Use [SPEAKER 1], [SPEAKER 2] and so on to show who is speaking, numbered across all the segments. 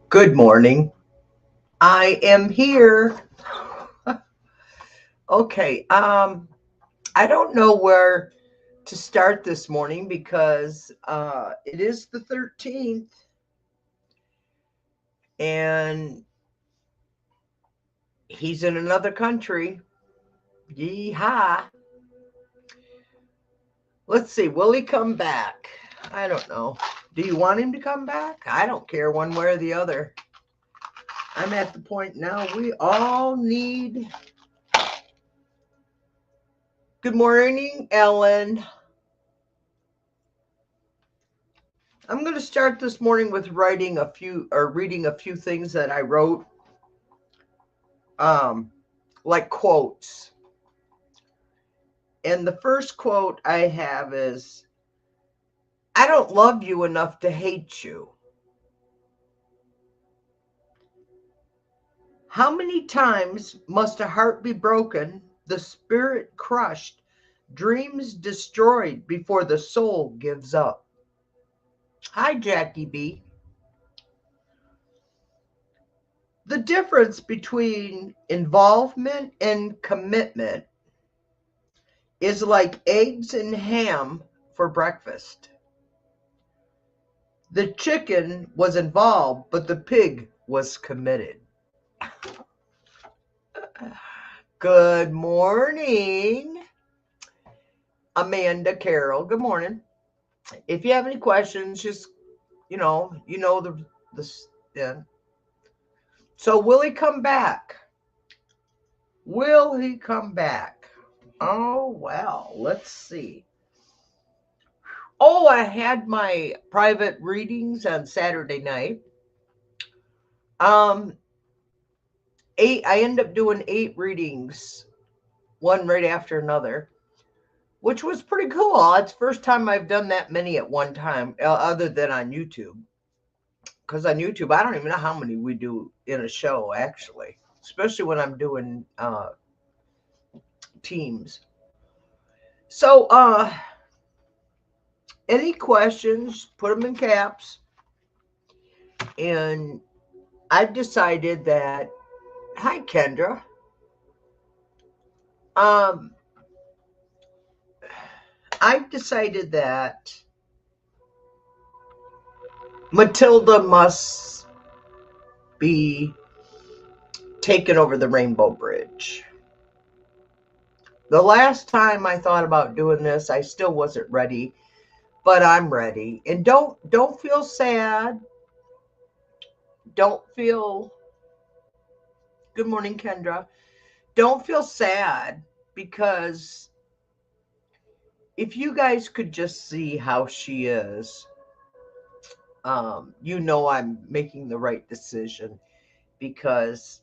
[SPEAKER 1] Good morning. I am here. Okay. I don't know where to start this morning because it is the 13th and he's in another country. Yeehaw. Let's see. Will he come back? I don't know. Do you want him to come back? I don't care one way or the other. I'm at the point now we all need. Good morning, Ellen. I'm going to start this morning with reading a few things that I wrote, like quotes. And the first quote I have is, I don't love you enough to hate you. How many times must a heart be broken, the spirit crushed, dreams destroyed before the soul gives up? Hi, Jackie B. The difference between involvement and commitment is like eggs and ham for breakfast. The chicken was involved, but the pig was committed. Good morning, Amanda Carroll. Good morning. If you have any questions, just the yeah. So will he come back? Will he come back? Oh well, let's see. Oh, I had my private readings on Saturday night. I ended up doing 8 readings, one right after another, which was pretty cool. It's the first time I've done that many at one time, other than on YouTube. Because on YouTube, I don't even know how many we do in a show, actually, especially when I'm doing teams. So, any questions, put them in caps. And I've decided that, hi, Kendra. I've decided that Matilda must be taken over the Rainbow Bridge. The last time I thought about doing this, I still wasn't ready, but I'm ready. And don't feel sad. Don't feel. Good morning, Kendra. Don't feel sad, because if you guys could just see how she is, I'm making the right decision, because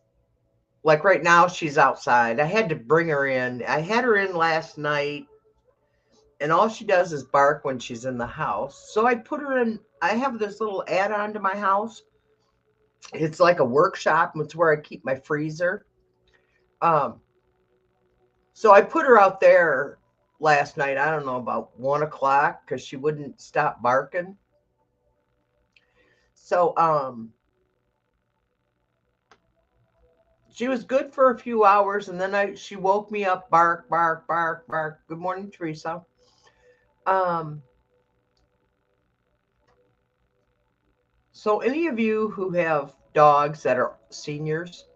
[SPEAKER 1] like right now she's outside. I had to bring her in. I had her in last night, and all she does is bark when she's in the house. So I put her in. I have this little add-on to my house. It's like a workshop. It's where I keep my freezer. So I put her out there last night. I don't know, about 1:00, because she wouldn't stop barking. So she was good for a few hours, and then she woke me up, bark, bark, bark, bark. Good morning, Teresa. So any of you who have dogs that are seniors,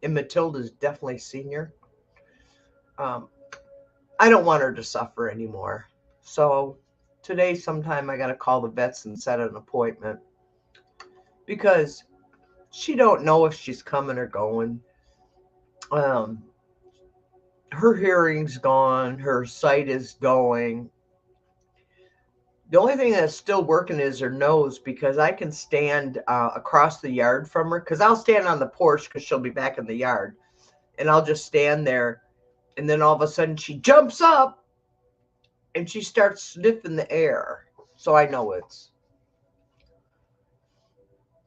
[SPEAKER 1] and Matilda's definitely senior, I don't want her to suffer anymore. So today sometime I got to call the vets and set an appointment, because she don't know if she's coming or going. Her hearing's gone, her sight is going. The only thing that's still working is her nose, because I can stand across the yard from her, because I'll stand on the porch because she'll be back in the yard, and I'll just stand there, and then all of a sudden she jumps up and she starts sniffing the air. So I know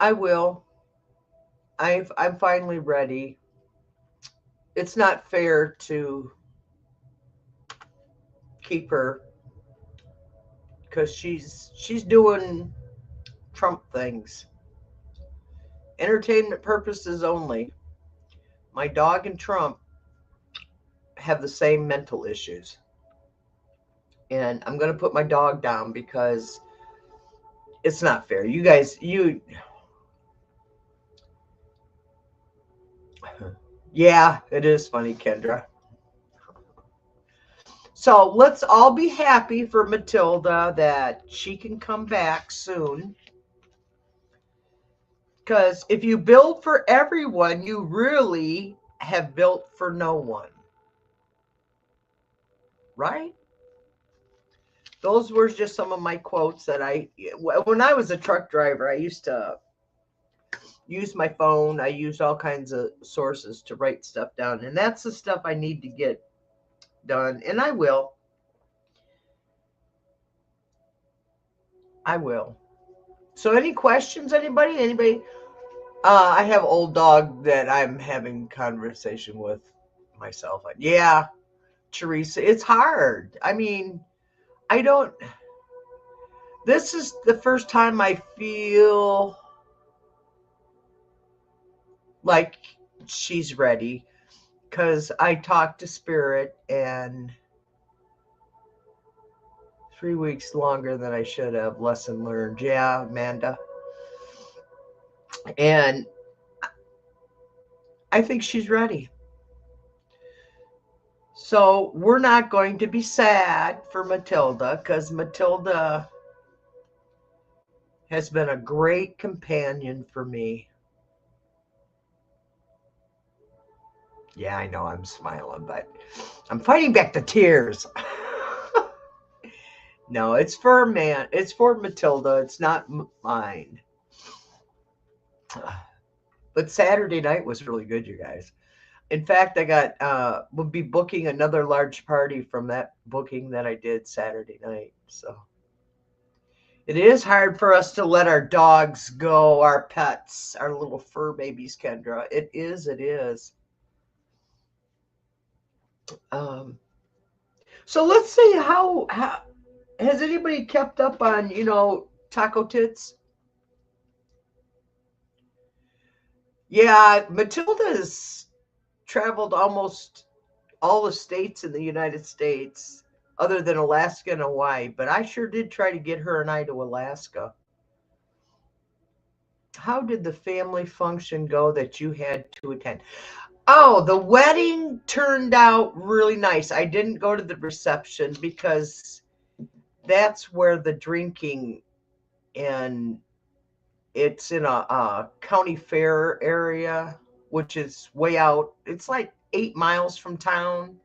[SPEAKER 1] I will. I'm finally ready. It's not fair to keep her because she's doing Trump things. Entertainment purposes only. My dog and Trump have the same mental issues. And I'm going to put my dog down because it's not fair. You guys, yeah, it is funny, Kendra. So let's all be happy for Matilda that she can come back soon. Because if you build for everyone, you really have built for no one. Right? Those were just some of my quotes that when I was a truck driver, I used to use my phone. I used all kinds of sources to write stuff down. And that's the stuff I need to get done. And I will. I will. So any questions, anybody? Anybody? I have old dog that I'm having conversation with myself. Yeah, Teresa, it's hard. I mean, I don't. This is the first time I feel like she's ready because I talked to Spirit and 3 weeks longer than I should have. Lesson learned. Yeah, Amanda. And I think she's ready. So we're not going to be sad for Matilda because Matilda has been a great companion for me. Yeah, I know I'm smiling, but I'm fighting back the tears. No, it's for man. It's for Matilda. It's not mine. But Saturday night was really good, you guys. In fact, we'll be booking another large party from that booking that I did Saturday night. So it is hard for us to let our dogs go, our pets, our little fur babies, Kendra. It is. It is. Um, so let's see how has anybody kept up on Taco Tits? Yeah, Matilda's traveled almost all the states in the United States, other than Alaska and Hawaii. But I sure did try to get her and I to Alaska. How did the family function go that you had to attend? Oh, the wedding turned out really nice. I didn't go to the reception because that's where the drinking, and it's in a county fair area, which is way out. It's like 8 miles from town.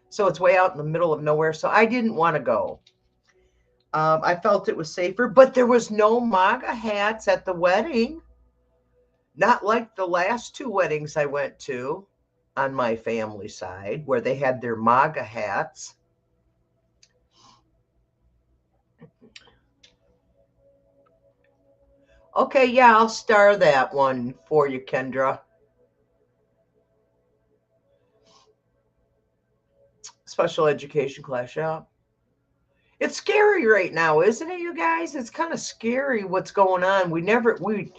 [SPEAKER 1] So it's way out in the middle of nowhere. So I didn't want to go. I felt it was safer, but there was no MAGA hats at the wedding. Not like the last 2 weddings I went to on my family side where they had their MAGA hats. Okay, yeah, I'll star that one for you, Kendra. Special education class, yeah. It's scary right now, isn't it, you guys? It's kind of scary what's going on. We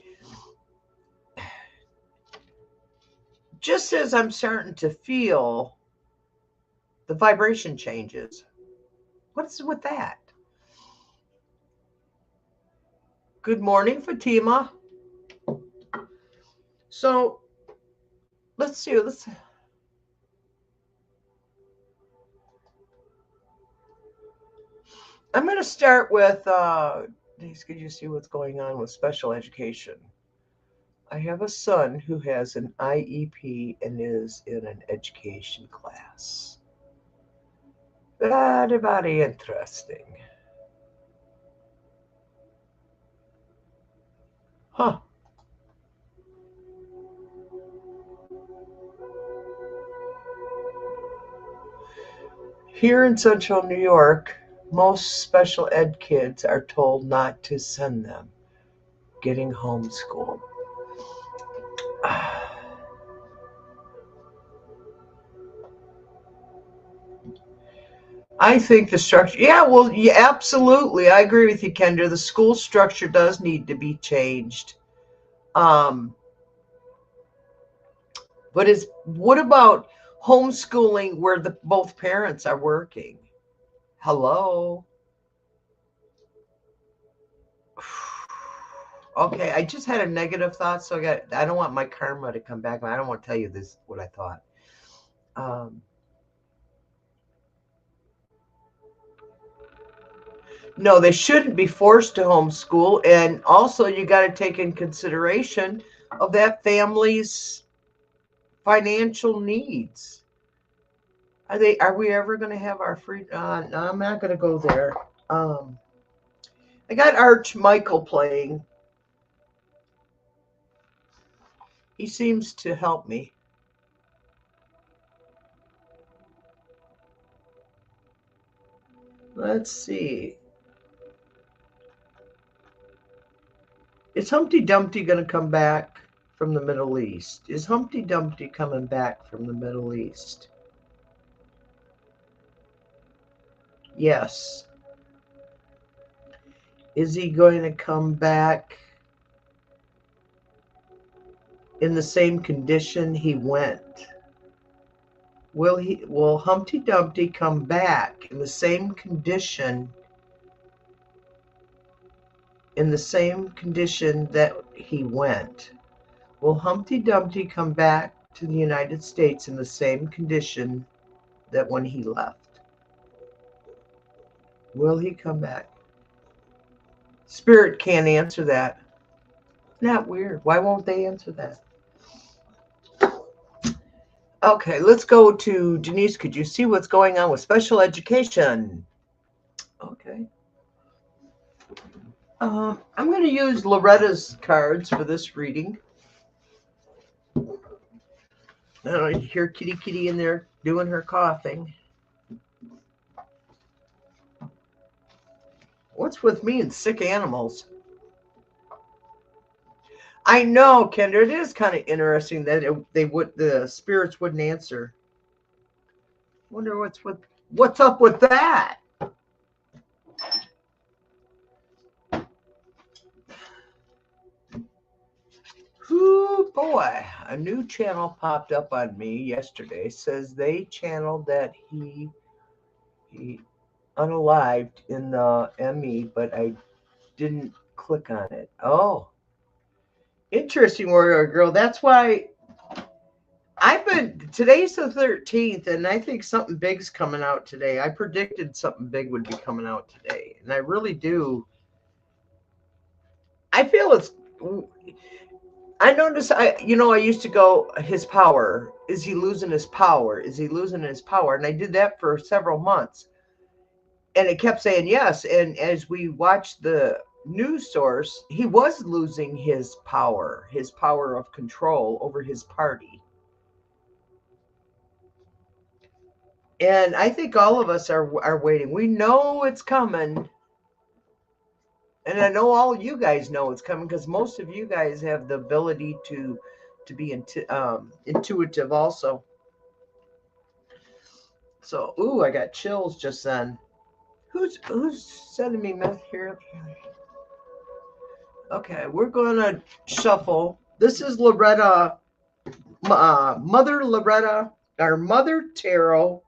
[SPEAKER 1] just as I'm starting to feel the vibration changes. What's with that? Good morning, Fatima. So let's see. I'm going to start with, could you see what's going on with special education? I have a son who has an IEP and is in an education class. Very, very interesting. Huh. Here in central New York, most special ed kids are told not to send them, getting homeschooled. I think the structure, yeah, well, yeah, absolutely. I agree with you, Kendra. The school structure does need to be changed. Um, but what about homeschooling where both parents are working? Hello? Okay, I just had a negative thought, so I don't want my karma to come back. I don't want to tell you this, what I thought. No, they shouldn't be forced to homeschool. And also, you got to take in consideration of that family's financial needs. Are we ever going to have our free? No, I'm not going to go there. I got Arch Michael playing. He seems to help me. Let's see. Is Humpty Dumpty going to come back from the Middle East? Is Humpty Dumpty coming back from the Middle East? Yes. Is he going to come back in the same condition he went? Will Humpty Dumpty come back in the same condition that he went? Will Humpty Dumpty come back to the United States in the same condition that when he left? Will he come back? Spirit can't answer that. Isn't that weird? Why won't they answer that? Okay, let's go to Denise. Could you see what's going on with special education? Okay. I'm going to use Loretta's cards for this reading. I hear Kitty Kitty in there doing her coughing. What's with me and sick animals? I know, Kendra. It is kind of interesting that the spirits wouldn't answer. Wonder what's up with that. Ooh, boy, a new channel popped up on me yesterday. Says they channeled that he unalived in the ME, but I didn't click on it. Oh, interesting, Warrior Girl. That's why today's the 13th, and I think something big's coming out today. I predicted something big would be coming out today, and I really do. I feel I notice, I used to go, his power. Is he losing his power? Is he losing his power? And I did that for several months. And it kept saying yes. And as we watched the news source, he was losing his power of control over his party. And I think all of us are waiting. We know it's coming. And I know all you guys know it's coming because most of you guys have the ability to be intuitive also. So, ooh, I got chills just then. Who's sending me meth here? Okay, we're going to shuffle. This is Loretta, Mother Loretta, our Mother Tarot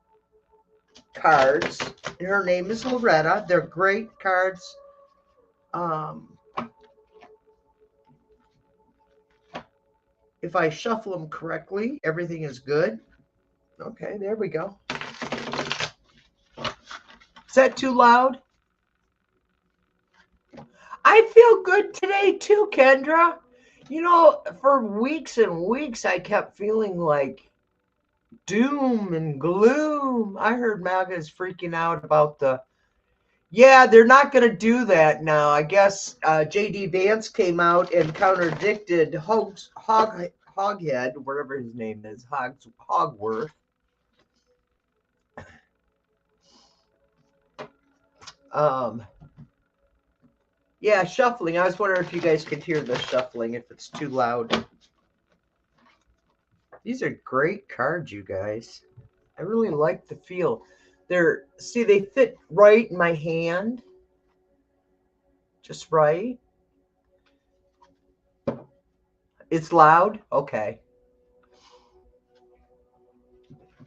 [SPEAKER 1] cards. Her name is Loretta. They're great cards. If I shuffle them correctly, everything is good. Okay, there we go. Is that too loud? I feel good today too, Kendra. For weeks and weeks, I kept feeling like doom and gloom. I heard MAGA is freaking out about yeah, they're not going to do that now. I guess J.D. Vance came out and contradicted Hoghead, whatever his name is, Hogworth. Yeah, shuffling. I was wondering if you guys could hear the shuffling, if it's too loud. These are great cards, you guys. I really like the feel. See, they fit right in my hand. Just right. It's loud? Okay.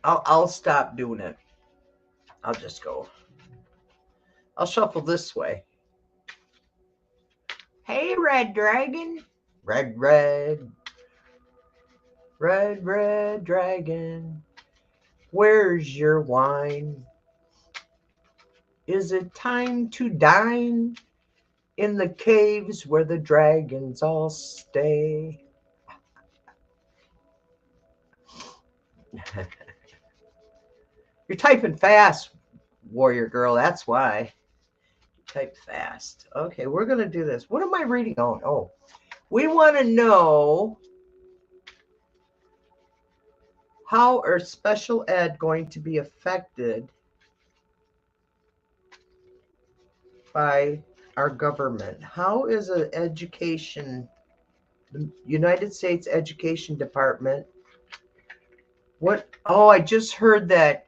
[SPEAKER 1] I'll stop doing it. I'll just go. I'll shuffle this way. Hey, red dragon. Red, red. Red, red dragon. Where's your wine? Is it time to dine in the caves where the dragons all stay? You're typing fast, warrior girl. That's why. Type fast. Okay, we're going to do this. What am I reading on? Oh, we want to know, how are special ed going to be affected by our government? How is an education, the United States Education Department? What? Oh, I just heard that.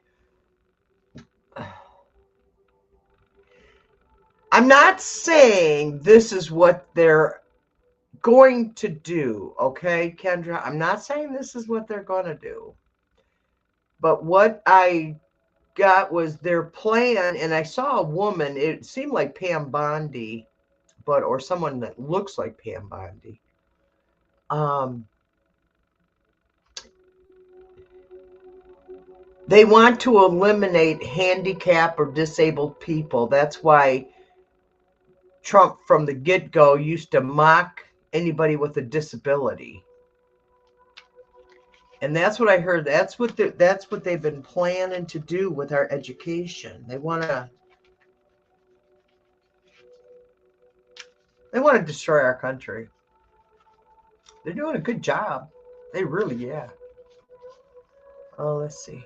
[SPEAKER 1] I'm not saying this is what they're going to do, okay, Kendra? I'm not saying this is what they're going to do. But what I got was their plan, and I saw a woman, it seemed like Pam Bondi, or someone that looks like Pam Bondi. They want to eliminate handicap or disabled people. That's why Trump from the get-go used to mock anybody with a disability. And that's what I heard. That's what they've been planning to do with our education. They want to destroy our country. They're doing a good job. They really, yeah. Oh, let's see.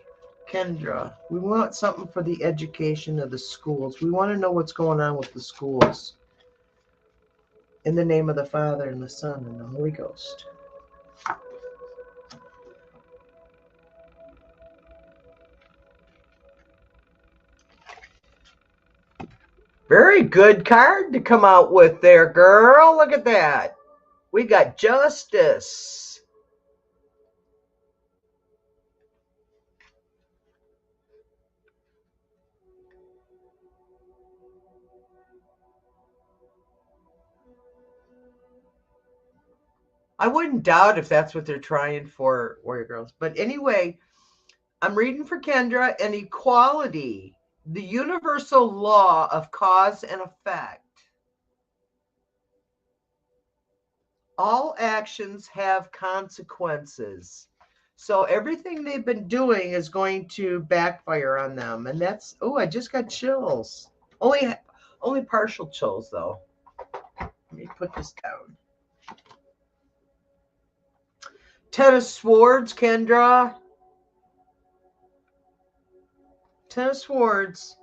[SPEAKER 1] Kendra, we want something for the education of the schools. We want to know what's going on with the schools. In the name of the Father, and the Son, and the Holy Ghost. Very good card to come out with there, girl. Look at that. We got justice. I wouldn't doubt if that's what they're trying for, warrior girls. But anyway, I'm reading for Kendra, and equality, the universal law of cause and effect. All actions have consequences. So everything they've been doing is going to backfire on them. And that's, oh, I just got chills. Only partial chills, though. Let me put this down. Ten of Swords, Kendra. Ten of Swords.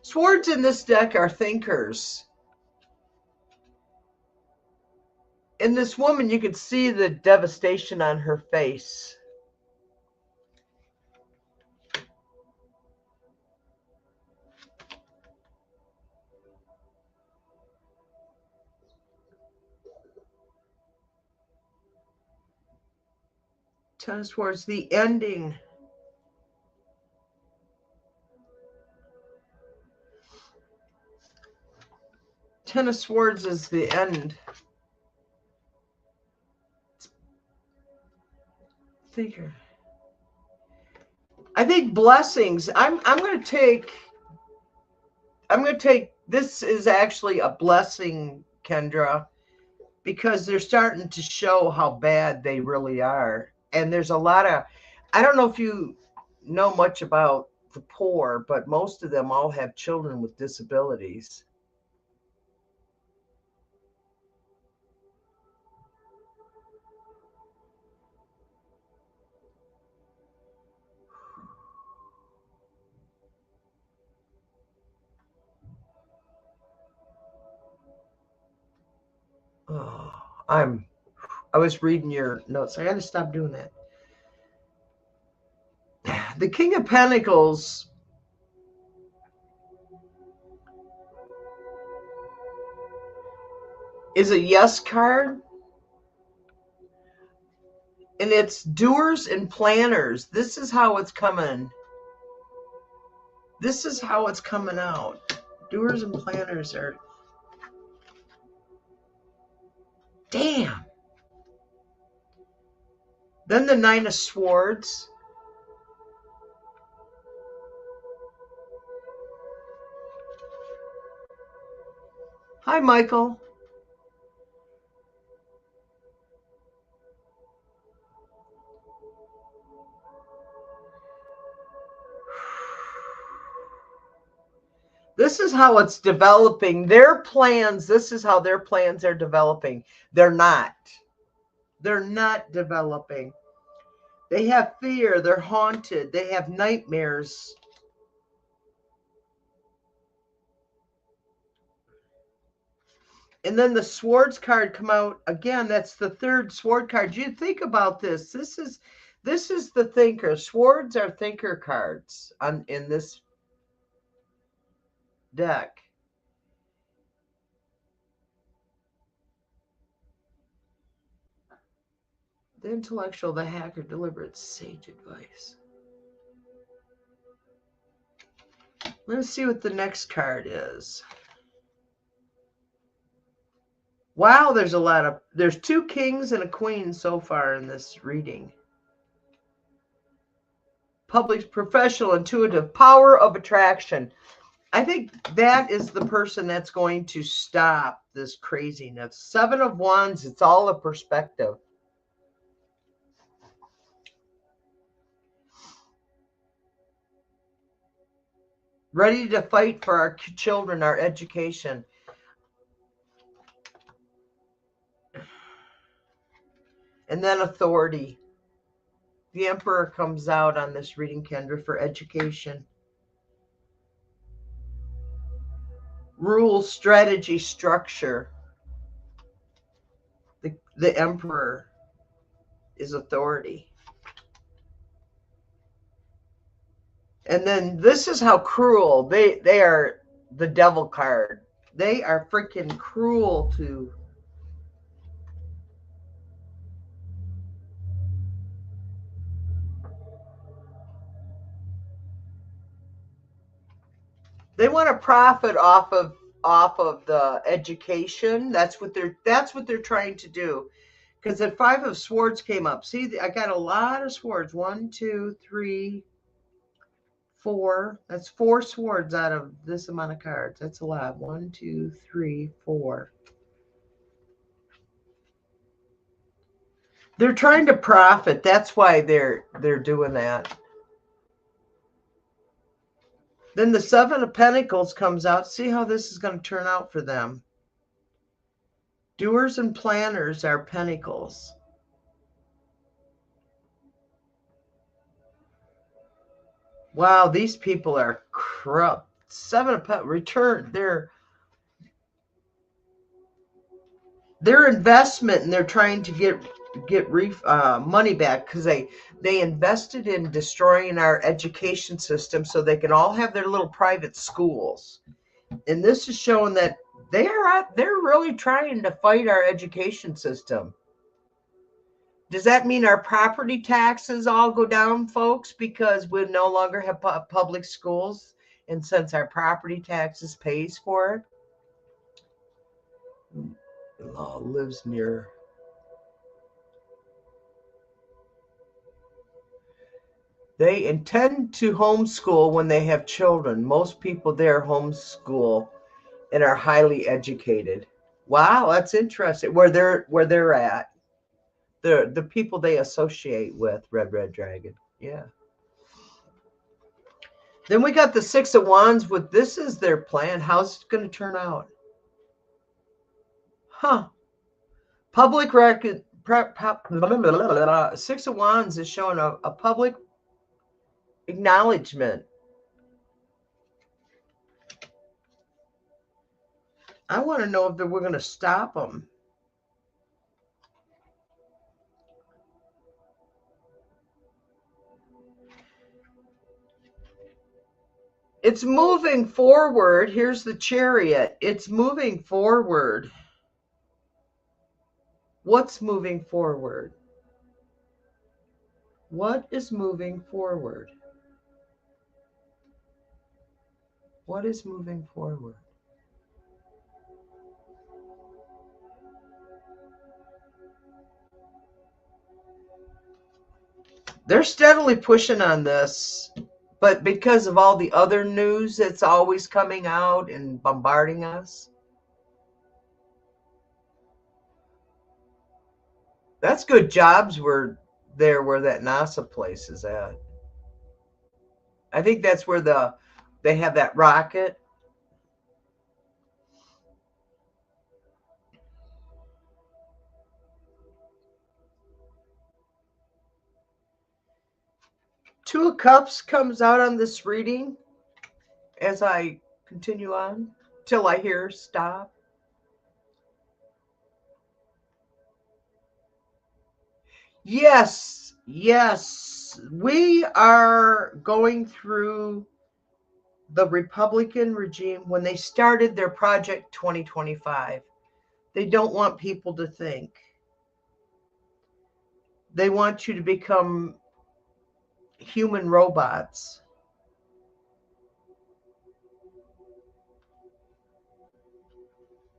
[SPEAKER 1] Swords in this deck are thinkers. In this woman, you can see the devastation on her face. Ten of Swords, the ending. Ten of Swords is the end. Thinker. I think blessings. I'm going to take. This is actually a blessing, Kendra, because they're starting to show how bad they really are. And there's a lot of. I don't know if you know much about the poor, but most of them all have children with disabilities. Oh. I was reading your notes. I got to stop doing that. The King of Pentacles is a yes card. And it's doers and planners. This is how it's coming. This is how it's coming out. Doers and planners are... Damn. Then the Nine of Swords. Hi, Michael. This is how it's developing. Their plans, this is how their plans are developing. They're not. They're not developing. They have fear. They're haunted. They have nightmares. And then the swords card come out again. That's the third sword card. You think about this. This is the thinker. Swords are thinker cards in this deck. The intellectual, the hacker, deliberate, sage advice. Let's see what the next card is. Wow, there's two kings and a queen so far in this reading. Public, professional, intuitive, power of attraction. I think that is the person that's going to stop this craziness. Seven of Wands, it's all a perspective. Ready to fight for our children, our education. And then authority. The Emperor comes out on this reading, Kendra, for education. Rule, strategy, structure. The Emperor is authority. And then this is how cruel they are. The Devil card. They are freaking cruel to... They want to profit off of the education. That's what they're trying to do. Because the Five of Swords came up. See, I got a lot of swords. 1, 2, 3, 4. That's 4 swords out of this amount of cards. That's a lot. 1, 2, 3, 4. They're trying to profit. That's why they're doing that. Then the Seven of Pentacles comes out. See how this is going to turn out for them. Doers and planners are pentacles. Wow, these people are corrupt. Seven of Pentacles, return their investment, and they're trying to get money back because they invested in destroying our education system so they can all have their little private schools. And this is showing that they're really trying to fight our education system. Does that mean our property taxes all go down, folks, because we no longer have public schools? And since our property taxes pays for it, lives near. They intend to homeschool when they have children. Most people there homeschool and are highly educated. Wow, that's interesting. Where they're at. The people they associate with, Red Dragon. Yeah. Then we got the Six of Wands with this is their plan. How's it going to turn out? Huh. Public record. Six of Wands is showing a public acknowledgement. I want to know if we're going to stop them. It's moving forward. Here's the Chariot. It's moving forward. What's moving forward? What is moving forward? What is moving forward? They're steadily pushing on this, but because of all the other news that's always coming out and bombarding us, that's good jobs were there where that NASA place is at. I think that's where they have that rocket. Two of Cups comes out on this reading as I continue on till I hear stop. Yes, yes. We are going through the Republican regime when they started their Project 2025. They don't want people to think. They want you to become human robots.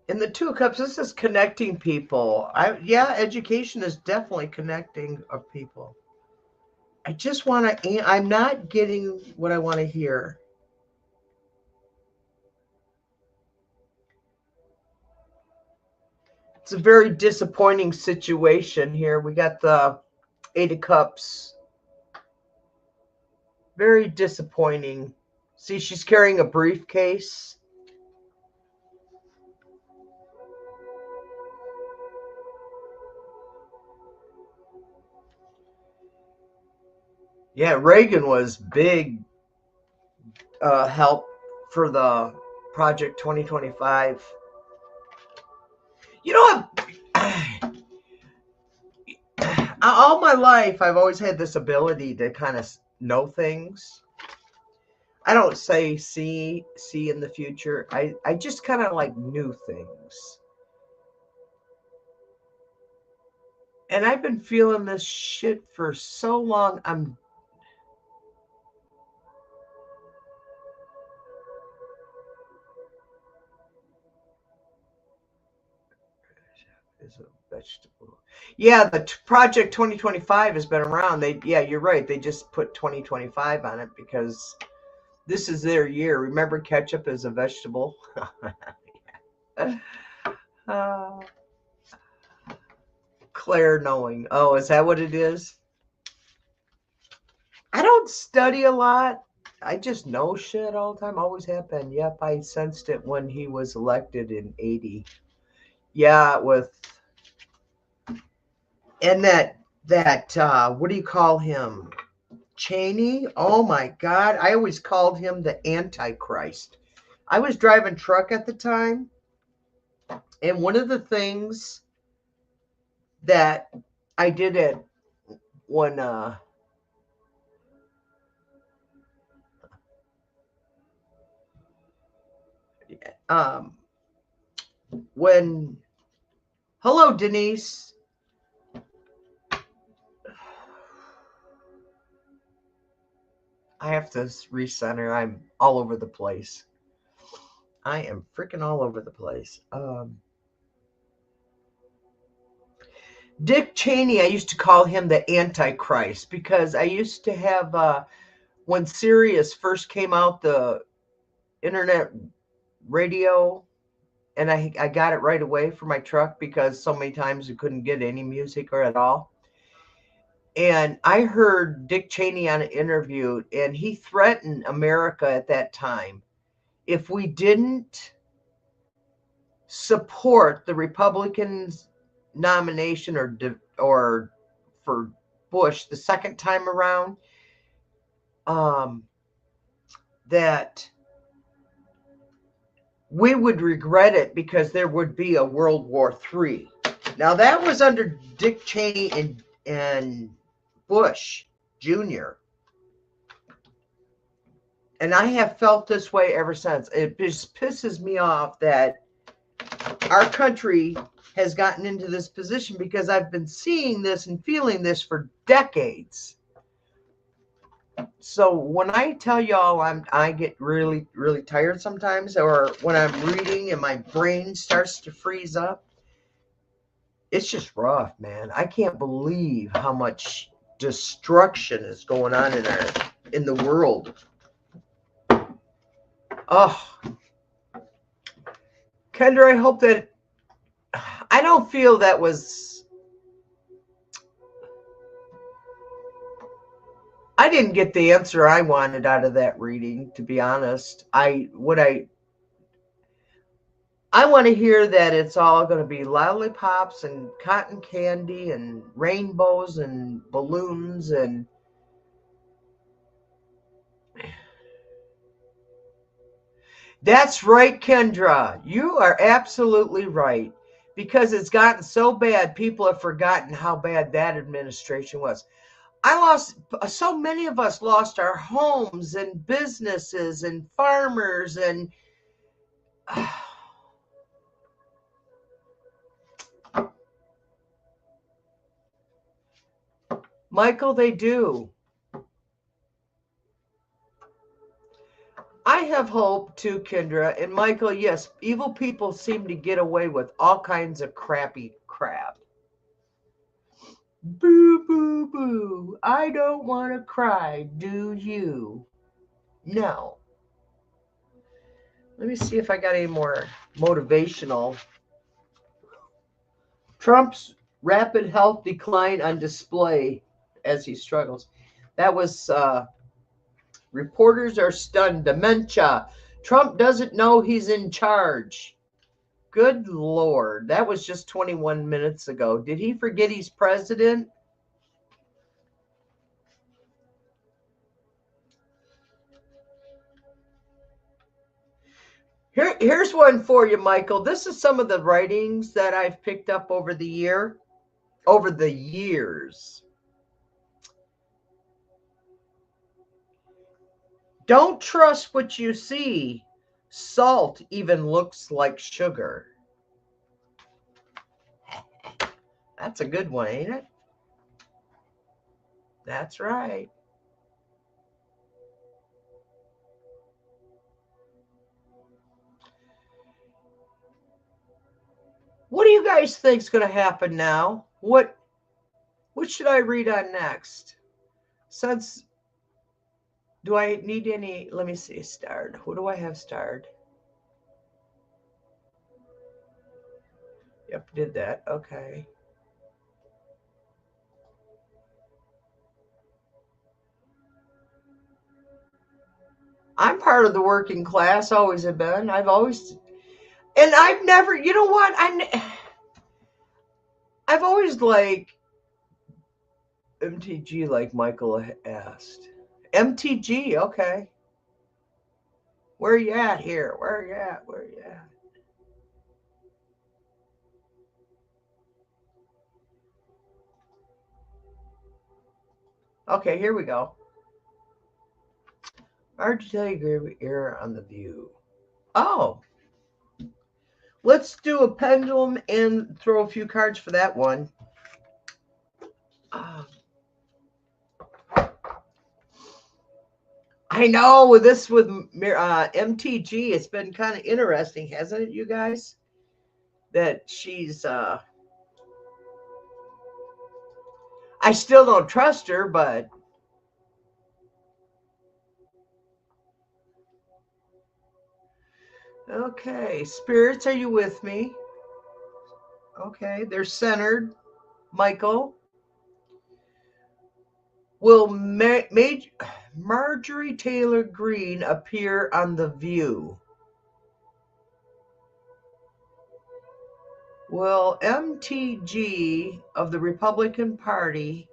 [SPEAKER 1] In the Two of Cups, this is connecting people. Yeah, education is definitely connecting of people. I just want to, I'm not getting what I want to hear. It's a very disappointing situation here. We got the Eight of Cups. Very disappointing. See, she's carrying a briefcase. Yeah, Reagan was big help for the Project 2025. You know what? All my life, I've always had this ability to kind of know things. I don't say see in the future. I just kind of like knew things. And I've been feeling this shit for so long. Is a vegetable. Yeah, the Project 2025 has been around. Yeah, you're right. They just put 2025 on it because this is their year. Remember, ketchup is a vegetable. uh, Claire knowing. Oh, is that what it is? I don't study a lot. I just know shit all the time. Always have been. Yep, I sensed it when he was elected in 80. Yeah, and that what do you call him? Cheney? Oh my God. I always called him the Antichrist. I was driving truck at the time, and one of the things that I did it when um when hello Denise. I have to recenter. I'm all over the place. I am freaking all over the place. Dick Cheney, I used to call him the Antichrist because I used to have when Sirius first came out, the internet radio, and I got it right away for my truck because so many times we couldn't get any music or at all. And I heard Dick Cheney on an interview, and he threatened America at that time. If we didn't support the Republicans' nomination or for Bush the second time around, that we would regret it because there would be a World War III. Now that was under Dick Cheney and Bush Jr. And I have felt this way ever since. It just pisses me off that our country has gotten into this position because I've been seeing this and feeling this for decades. So when I tell y'all I get really, really tired sometimes, or when I'm reading and my brain starts to freeze up, it's just rough, man. I can't believe how much destruction is going on in the world. Oh, Kendra, I hope that I don't feel that was. I didn't get the answer I wanted out of that reading, to be honest. I want to hear that it's all going to be lollipops and cotton candy and rainbows and balloons and that's right, Kendra. You are absolutely right. Because it's gotten so bad, people have forgotten how bad that administration was. So many of us lost our homes and businesses and farmers and Michael, they do. I have hope too, Kendra. And Michael, yes, evil people seem to get away with all kinds of crappy crap. Boo, boo, boo. I don't want to cry, do you? No. Let me see if I got any more motivational. Trump's rapid health decline on display as he struggles. That was reporters are stunned. Dementia. Trump doesn't know he's in charge. Good Lord. That was just 21 minutes ago. Did he forget he's president? Here's one for you, Michael. This is some of the writings that I've picked up over the years. Don't trust what you see. Salt even looks like sugar. That's a good one, ain't it? That's right. What do you guys think is going to happen now? What should I read on next? Since do I need any? Let me see. Starred. Who do I have starred? Yep, did that. Okay. I'm part of the working class. Always have been. And I've never. You know what? I've always like MTG, like Michael asked. MTG. Okay. Where are you at here? Where are you at? Where are you at? Okay, here we go. Archetype error on the view. Oh, let's do a pendulum and throw a few cards for that one. I know with MTG, it's been kind of interesting, hasn't it, you guys? That she's, I still don't trust her, but okay. Spirits, are you with me? Okay, they're centered. Michael, will Marjorie Taylor Greene appear on The View? Will MTG of the Republican Party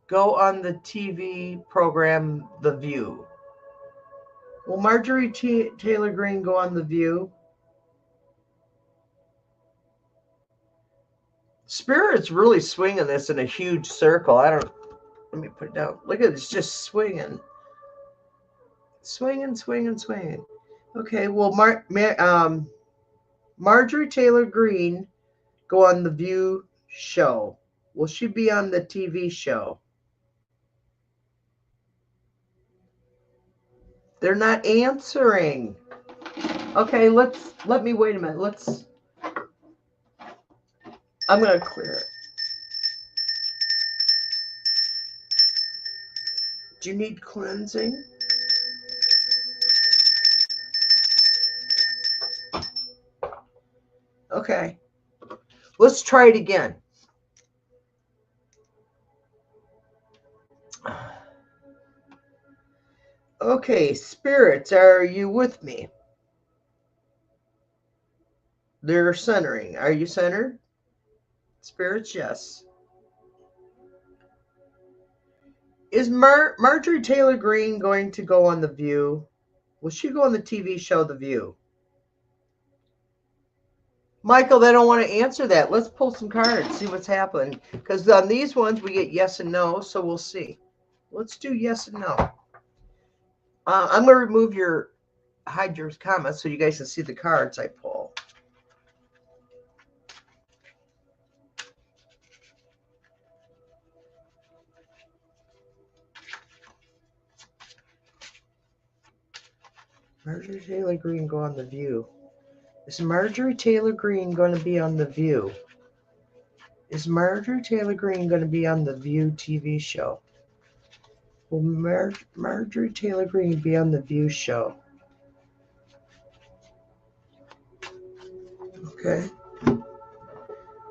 [SPEAKER 1] go on the TV program The View? Will Marjorie Taylor Greene go on The View? Spirit's really swinging this in a huge circle. I don't. Let me put it down. Look at it. It's just swinging. Swinging, swinging, swinging. Okay, well, Marjorie Taylor Greene go on the View show. Will she be on the TV show? They're not answering. Okay, let me wait a minute. I'm going to clear it. Do you need cleansing? Okay. Let's try it again. Okay, spirits, are you with me? They're centering. Are you centered? Spirits, yes. Is Marjorie Taylor Greene going to go on The View? Will she go on the TV show The View? Michael, they don't want to answer that. Let's pull some cards, see what's happening. Because on these ones, we get yes and no, so we'll see. Let's do yes and no. I'm going to hide your comments so you guys can see the cards I pull. Marjorie Taylor Greene go on The View. Is Marjorie Taylor Greene going to be on The View? Is Marjorie Taylor Greene going to be on The View TV show? Will Marjorie Taylor Greene be on The View show? Okay.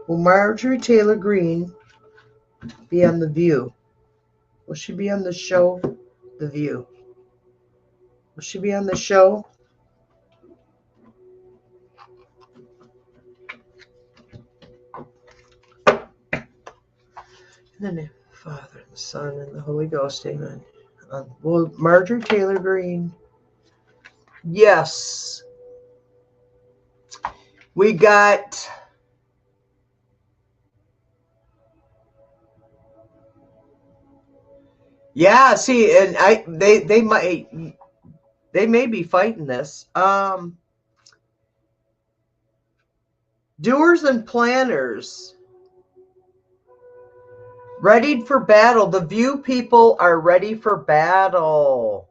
[SPEAKER 1] Will Marjorie Taylor Greene be on The View? Will she be on the show The View? Will she be on the show? In the name of the Father, and the Son, and the Holy Ghost, amen. Will Marjorie Taylor Greene? Yes. We got... Yeah, see, and they may be fighting this. Doers and planners. Ready for battle. The View people are ready for battle.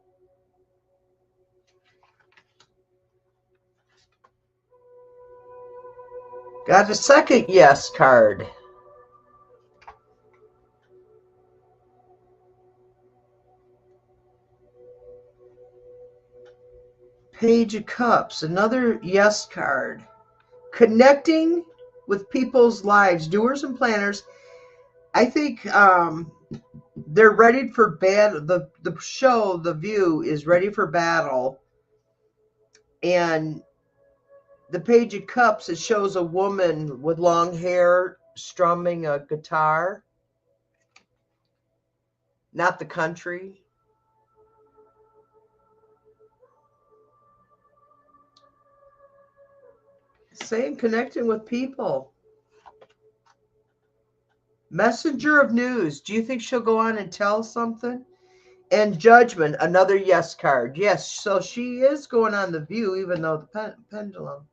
[SPEAKER 1] Got a second yes card. Page of Cups, another yes card. Connecting with people's lives, doers and planners. I think they're ready for battle. The show, The View, is ready for battle. And the Page of Cups, it shows a woman with long hair strumming a guitar. Not the country. Saying connecting with people. Messenger of news. Do you think she'll go on and tell something? And Judgment, another yes card. Yes, so she is going on The View, even though the pendulum.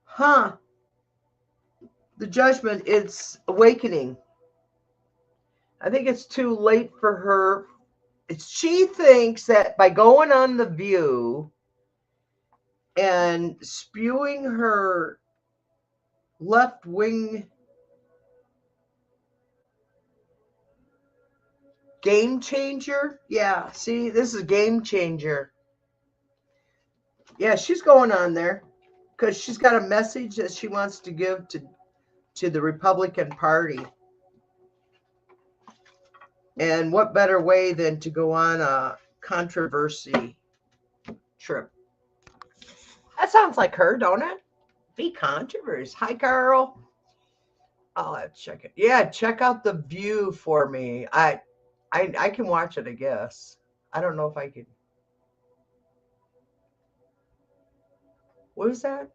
[SPEAKER 1] Huh. The Judgment, it's awakening. I think it's too late for her. She thinks that by going on The View and spewing her left-wing game changer. Yeah, see, this is a game changer. Yeah, she's going on there because she's got a message that she wants to give to the Republican Party. And what better way than to go on a controversy trip? That sounds like her, don't it? Be controversial. Hi, Carl. I'll have to check it. Yeah, check out The View for me. I can watch it, I guess. I don't know if I can. What is that?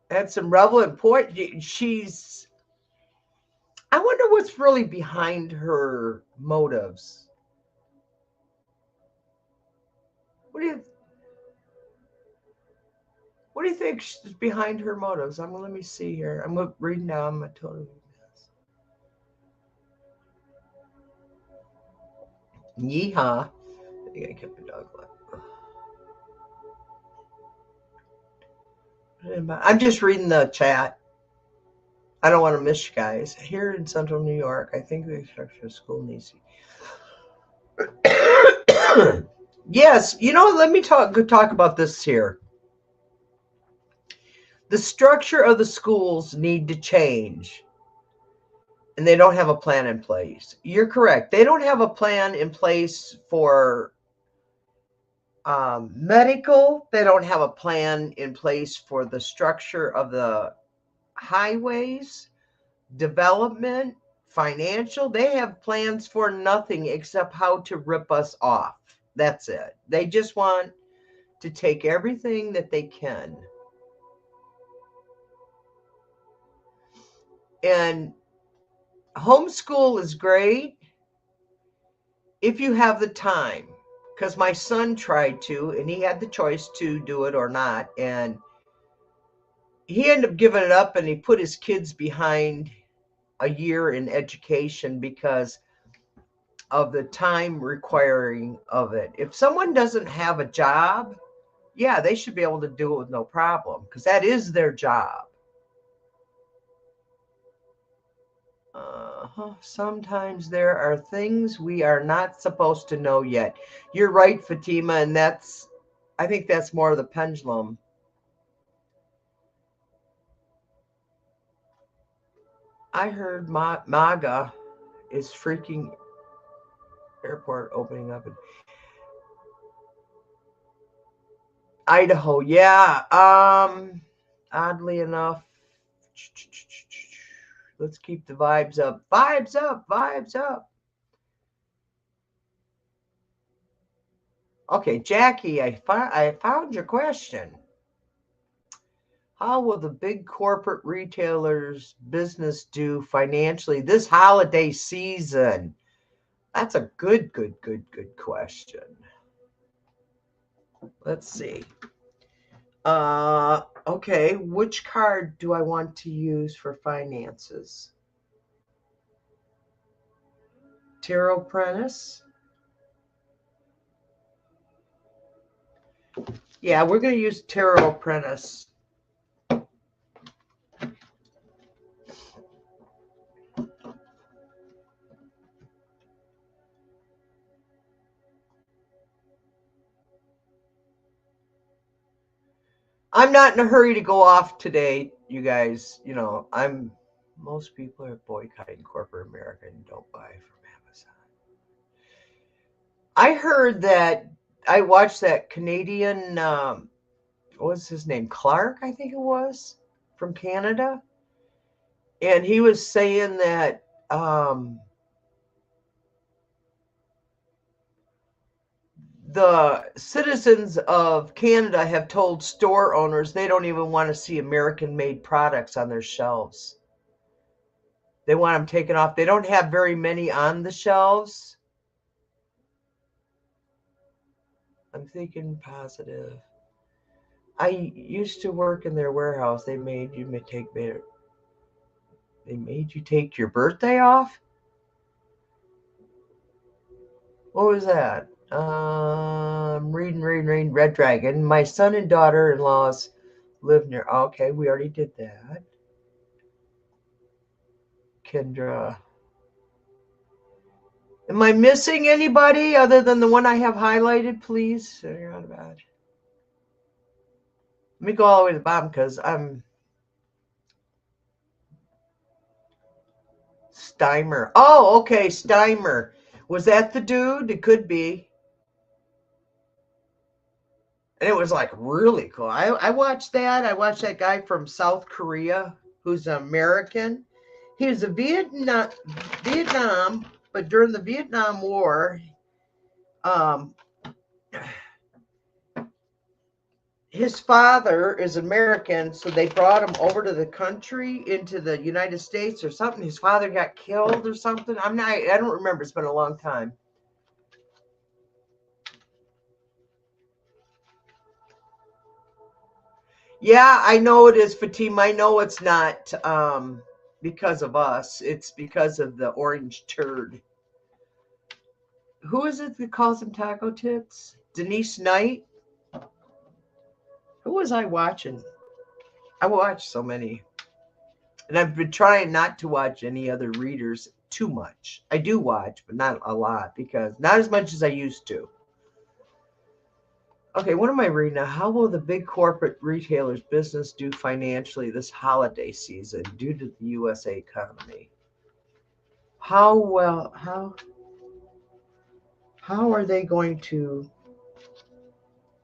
[SPEAKER 1] That's some relevant point. She's I wonder what's really behind her motives. What do you think is behind her motives? Let me see here. I'm reading now. I'm a total mess. Yeehaw. I think I kept the dog alive. I'm just reading the chat. I don't want to miss you guys. Here in Central New York, I think the structure of school needs to... Yes, let me talk about this here. The structure of the schools need to change, and they don't have a plan in place. You're correct. They don't have a plan in place for medical. They don't have a plan in place for the structure of the highways, development, financial. They have plans for nothing except how to rip us off. That's it. They just want to take everything that they can. And homeschool is great if you have the time, because my son tried to, and he had the choice to do it or not, and he ended up giving it up, and he put his kids behind a year in education because of the time requiring of it. If someone doesn't have a job, yeah, they should be able to do it with no problem, because that is their job. Sometimes there are things we are not supposed to know yet. You're right, Fatima, and I think that's more of the pendulum. I heard MAGA is freaking airport opening up in Idaho. Yeah. Oddly enough, let's keep the vibes up. Vibes up. Vibes up. Okay, Jackie, I found your question. How will the big corporate retailers business do financially this holiday season? That's a good question. Let's see. Okay, which card do I want to use for finances? Tarot Apprentice. Yeah, we're going to use Tarot Apprentice. I'm not in a hurry to go off today, you guys. Most people are boycotting corporate America and don't buy from Amazon. I heard that, I watched that Canadian, what was his name? Clark, I think it was, from Canada. And he was saying that the citizens of Canada have told store owners they don't even want to see American-made products on their shelves. They want them taken off. They don't have very many on the shelves. I'm thinking positive. I used to work in their warehouse. They made you take your birthday off? What was that? Reading Red Dragon. My son and daughter-in-laws live near. Okay, we already did that. Kendra. Am I missing anybody other than the one I have highlighted, please? You're not bad. Let me go all the way to the bottom because I'm Steimer. Oh, okay, Steimer. Was that the dude? It could be. And it was like really cool. I watched that. I watched that guy from South Korea who's American. He was a Vietnam, but during the Vietnam War, his father is American, so they brought him over to the country, into the United States or something. His father got killed or something. I don't remember. It's been a long time. Yeah, I know it is, Fatima. I know it's not because of us. It's because of the orange turd. Who is it that calls him taco tits? Denise Knight? Who was I watching? I watched so many. And I've been trying not to watch any other readers too much. I do watch, but not a lot, because not as much as I used to. Okay, what am I reading now? How will the big corporate retailers' business do financially this holiday season due to the USA economy? How are they going to,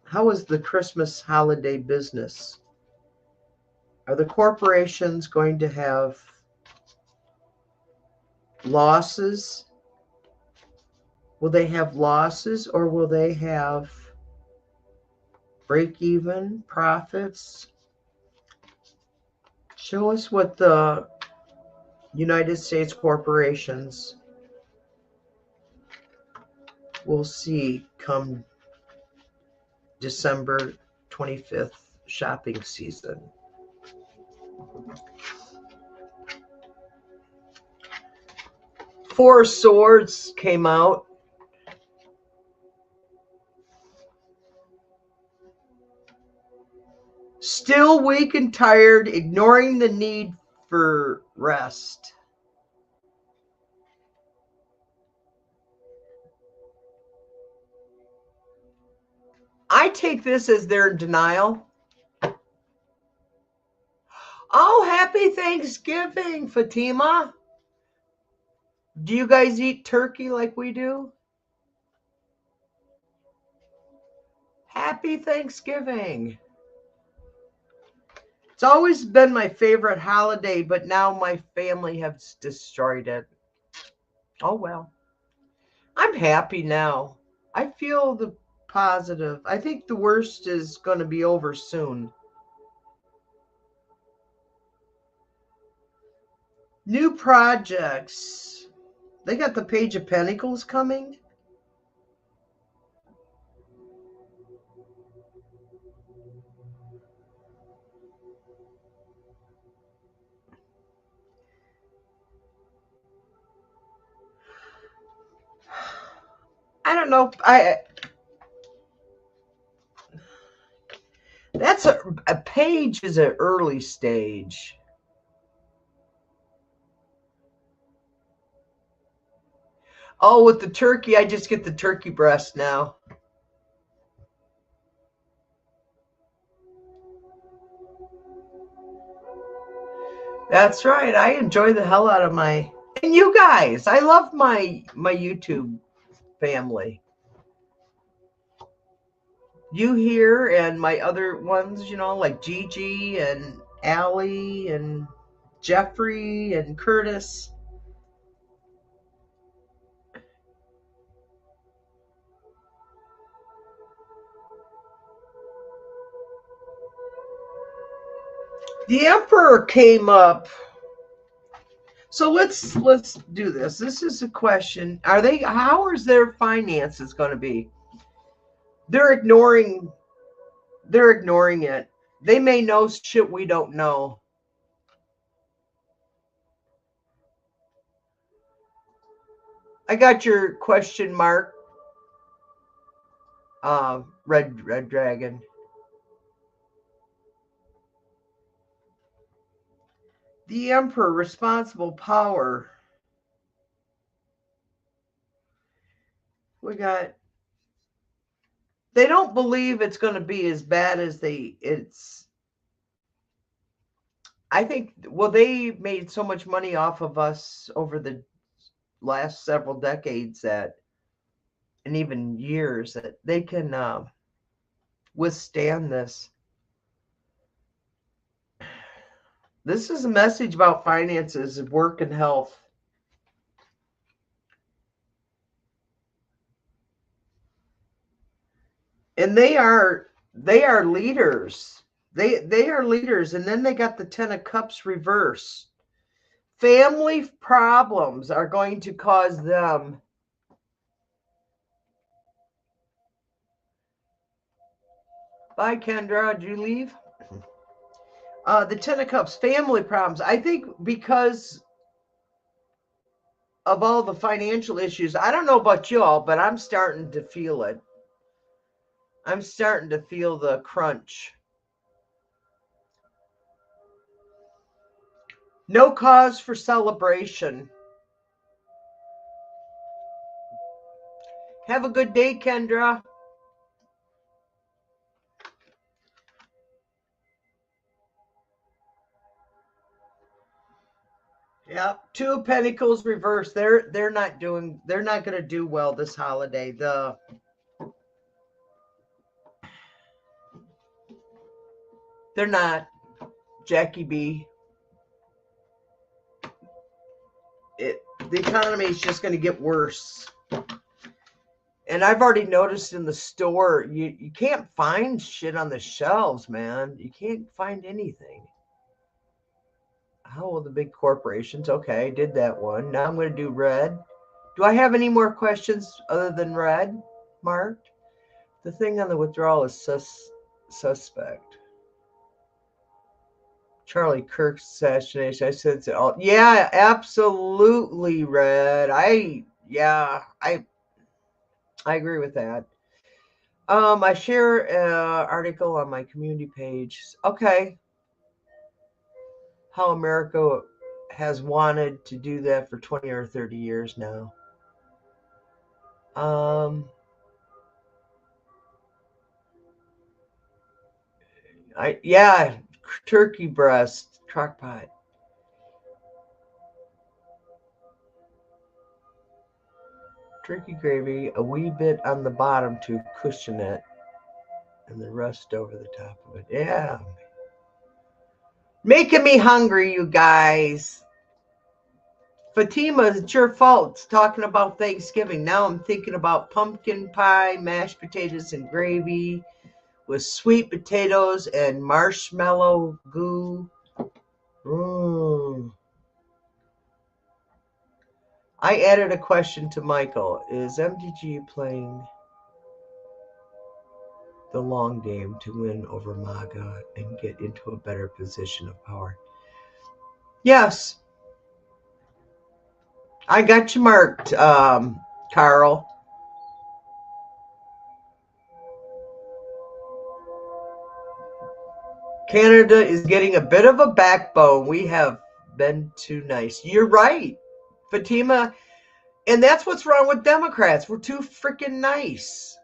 [SPEAKER 1] how is the Christmas holiday business? Are the corporations going to have losses? Will they have losses, or will they have break even profits? Show us what the United States corporations will see come December 25th shopping season. Four Swords came out. Still weak and tired, ignoring the need for rest. I take this as they're in denial. Oh, happy Thanksgiving, Fatima. Do you guys eat turkey like we do? Happy Thanksgiving. It's always been my favorite holiday, but now my family has destroyed it. Oh well. I'm happy now. I feel the positive. I think the worst is going to be over soon. New projects. They got the Page of Pentacles coming. I don't know. That's a page is an early stage. Oh, with the turkey, I just get the turkey breast now. That's right. I enjoy the hell out of and you guys. I love my YouTube family. You here and my other ones, like Gigi and Allie and Jeffrey and Curtis. The Emperor came up. So let's do this. This is a question. How is their finances going to be? They're ignoring it. They may know shit we don't know. I got your question mark. Red Dragon. The Emperor, responsible power. They don't believe it's going to be as bad as I think, they made so much money off of us over the last several decades and even years, that they can withstand this. This is a message about finances, work, and health. And they are They are leaders. They are leaders. And then they got the Ten of Cups reversed. Family problems are going to cause them. Bye, Kendra. Did you leave? The Ten of Cups, family problems. I think because of all the financial issues, I don't know about y'all, but I'm starting to feel it. I'm starting to feel the crunch. No cause for celebration. Have a good day, Kendra. Yeah, Two of Pentacles reversed. They're not going to do well this holiday. They're not. Jackie B. The economy is just going to get worse. And I've already noticed in the store, you can't find shit on the shelves, man. You can't find anything. Oh, the big corporations. Okay, I did that one. Now I'm going to do red. Do I have any more questions other than red marked? The thing on the withdrawal is suspect. Charlie Kirk's assassination. I said it's all. Yeah, absolutely, red. I agree with that. I share an article on my community page. Okay. How America has wanted to do that for 20 or 30 years now. Turkey breast, crock pot. Turkey gravy, a wee bit on the bottom to cushion it, and the rest over the top of it. Yeah. Making me hungry, you guys. Fatima, it's your fault. It's talking about Thanksgiving. Now I'm thinking about pumpkin pie, mashed potatoes, and gravy with sweet potatoes and marshmallow goo. I added a question to Michael. Is MTG playing the long game to win over MAGA and get into a better position of power? Yes. I got you marked, Carl. Canada is getting a bit of a backbone. We have been too nice. You're right, Fatima. And that's what's wrong with Democrats. We're too freaking nice.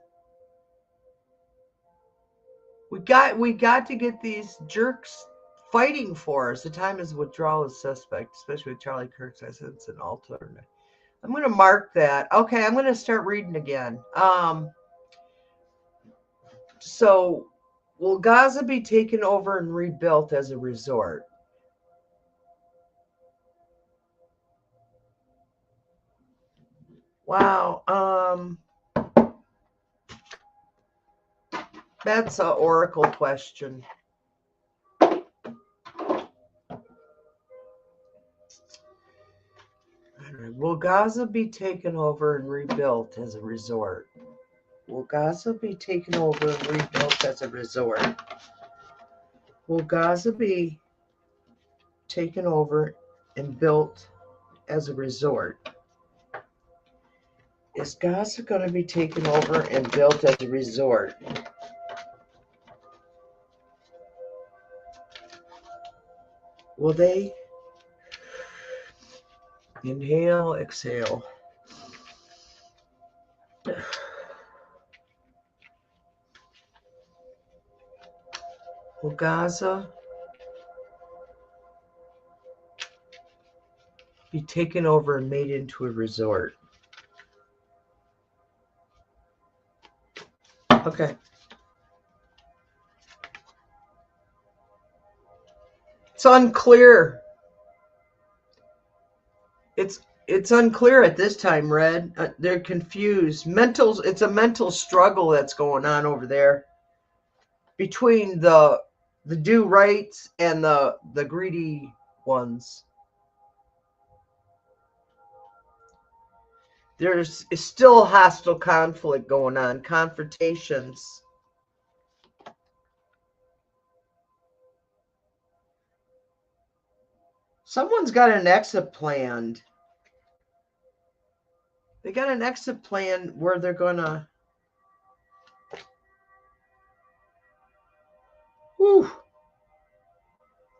[SPEAKER 1] We got to get these jerks fighting for us. The time is withdrawal is suspect, especially with Charlie Kirk says it's an alternate. I'm going to mark that. Okay, I'm going to start reading again. So, will Gaza be taken over and rebuilt as a resort? Wow. That's an oracle question. Will Gaza be taken over and rebuilt as a resort? Will Gaza be taken over and rebuilt as a resort? Will Gaza be taken over and built as a resort? Is Gaza going to be taken over and built as a resort? Will they? Inhale, exhale. Will Gaza be taken over and made into a resort? Okay. It's unclear. It's unclear at this time, Red. They're confused. It's a mental struggle that's going on over there. between the do rights and the greedy ones. There's still hostile conflict going on, confrontations. Someone's got an exit planned. They got an exit plan where they're gonna. Whew.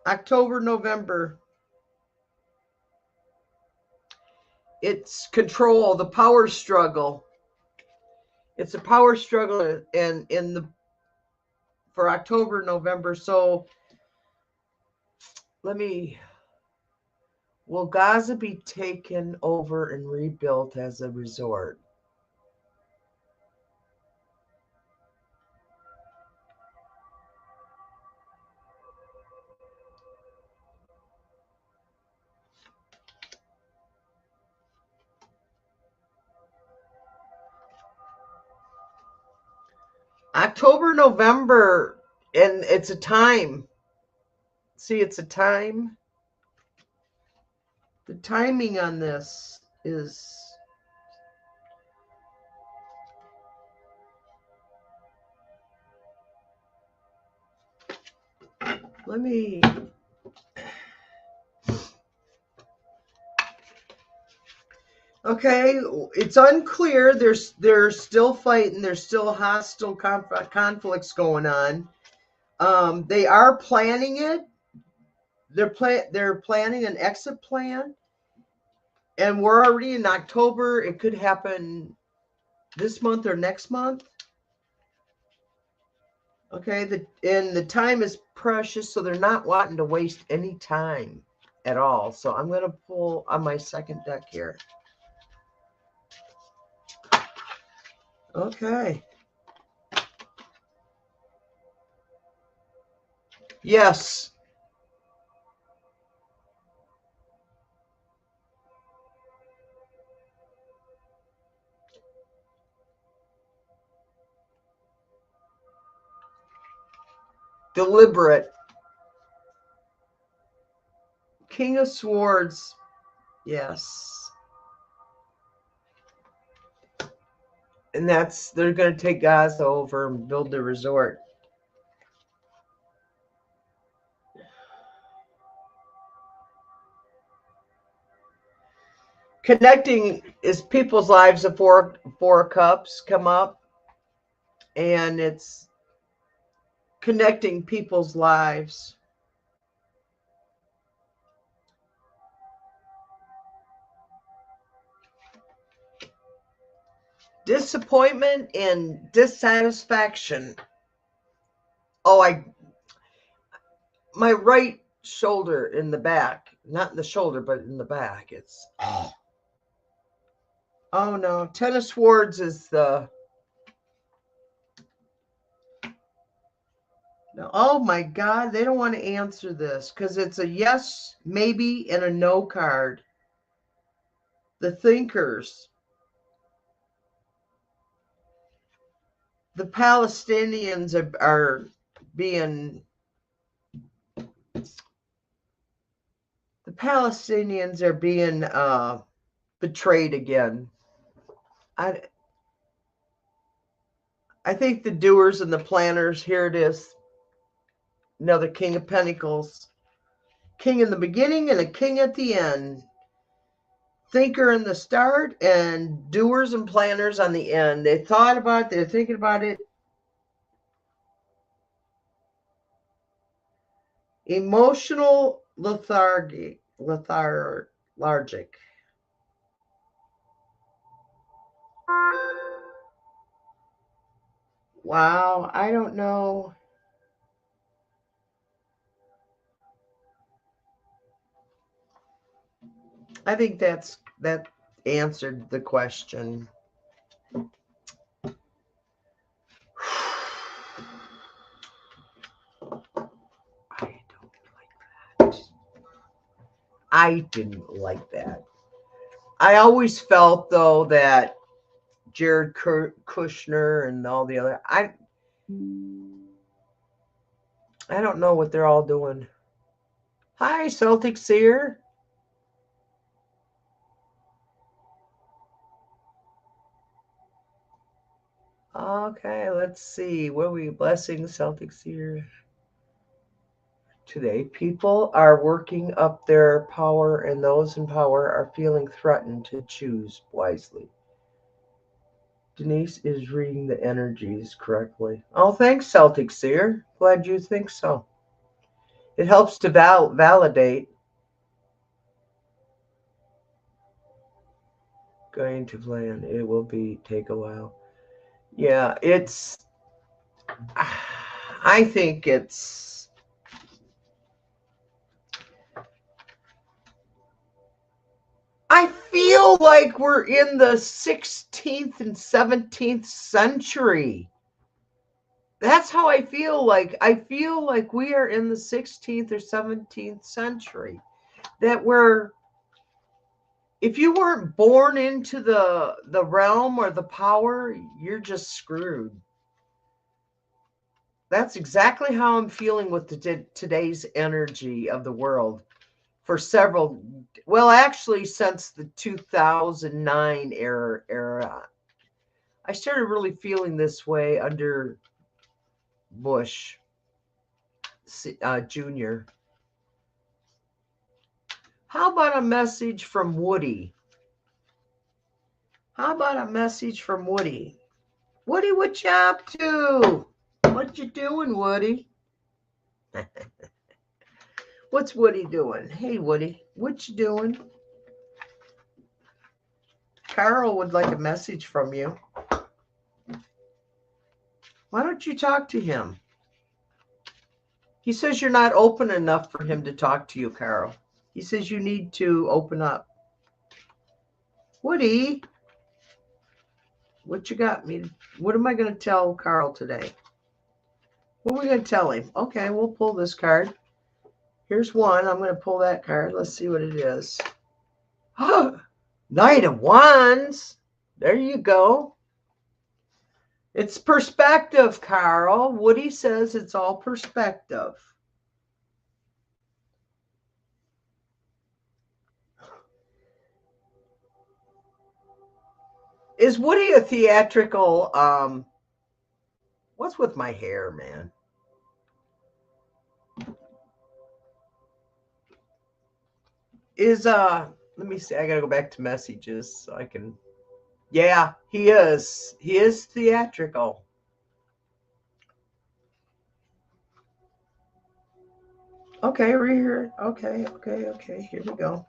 [SPEAKER 1] October, November. It's control, the power struggle. It's a power struggle for October, November. So will Gaza be taken over and rebuilt as a resort? October, November, and it's a time. See, it's a time. The timing on this is. Let me. Okay, it's unclear. They're still fighting. There's still hostile conflicts going on. They are planning it. They're planning an exit plan, and we're already in October. It could happen this month or next month. Okay, the time is precious, so they're not wanting to waste any time at all. So I'm going to pull on my second deck here. Okay. Yes. Deliberate. King of Swords. Yes. And they're going to take Gaza over and build the resort. Connecting is people's lives. The four of cups come up, and it's connecting people's lives. Disappointment and dissatisfaction. Oh, my right shoulder in the back, not in the shoulder, but in the back. It's oh no. Ten of Swords is the. No, oh my God, they don't want to answer this because it's a yes, maybe, and a no card. The thinkers. The Palestinians are being. The Palestinians are being betrayed again. I think the doers and the planners, here it is. Another King of Pentacles. King in the beginning and a king at the end. Thinker in the start and doers and planners on the end. They thought about it. They're thinking about it. Emotional lethargic. Wow, I don't know. I think that answered the question. I didn't like that. I always felt, though, that Jared Kushner and all the other, I don't know what they're all doing. Hi, Celtic Seer. Okay, let's see. What are we blessing Celtic Seer today? People are working up their power, and those in power are feeling threatened to choose wisely. Denise is reading the energies correctly. Oh, thanks, Celtic Seer. Glad you think so. It helps to validate. Going to plan. It will take a while. Yeah, it's. I think it's. I feel like we're in the 16th and 17th century. That's how I feel like. I feel like we are in the 16th or 17th century. That we're, if you weren't born into the realm or the power, you're just screwed. That's exactly how I'm feeling with today's energy of the world for several, well, actually, since the 2009 era. I started really feeling this way under Bush Jr. How about a message from Woody? How about a message from Woody? Woody, what you up to? What you doing, Woody? What's Woody doing? Hey, Woody, what you doing? Carol would like a message from you. Why don't you talk to him? He says you're not open enough for him to talk to you, Carol. He says you need to open up. Woody, what you got me? What am I going to tell Carl today? What are we going to tell him? Okay, we'll pull this card. Here's one. I'm going to pull that card. Let's see what it is. Knight of Wands. There you go. It's perspective, Carl. Woody says it's all perspective. Is Woody a theatrical? What's with my hair, man? Let me see. I gotta go back to messages so I can. Yeah, he is. He is theatrical. Okay, right here. Okay. Here we go.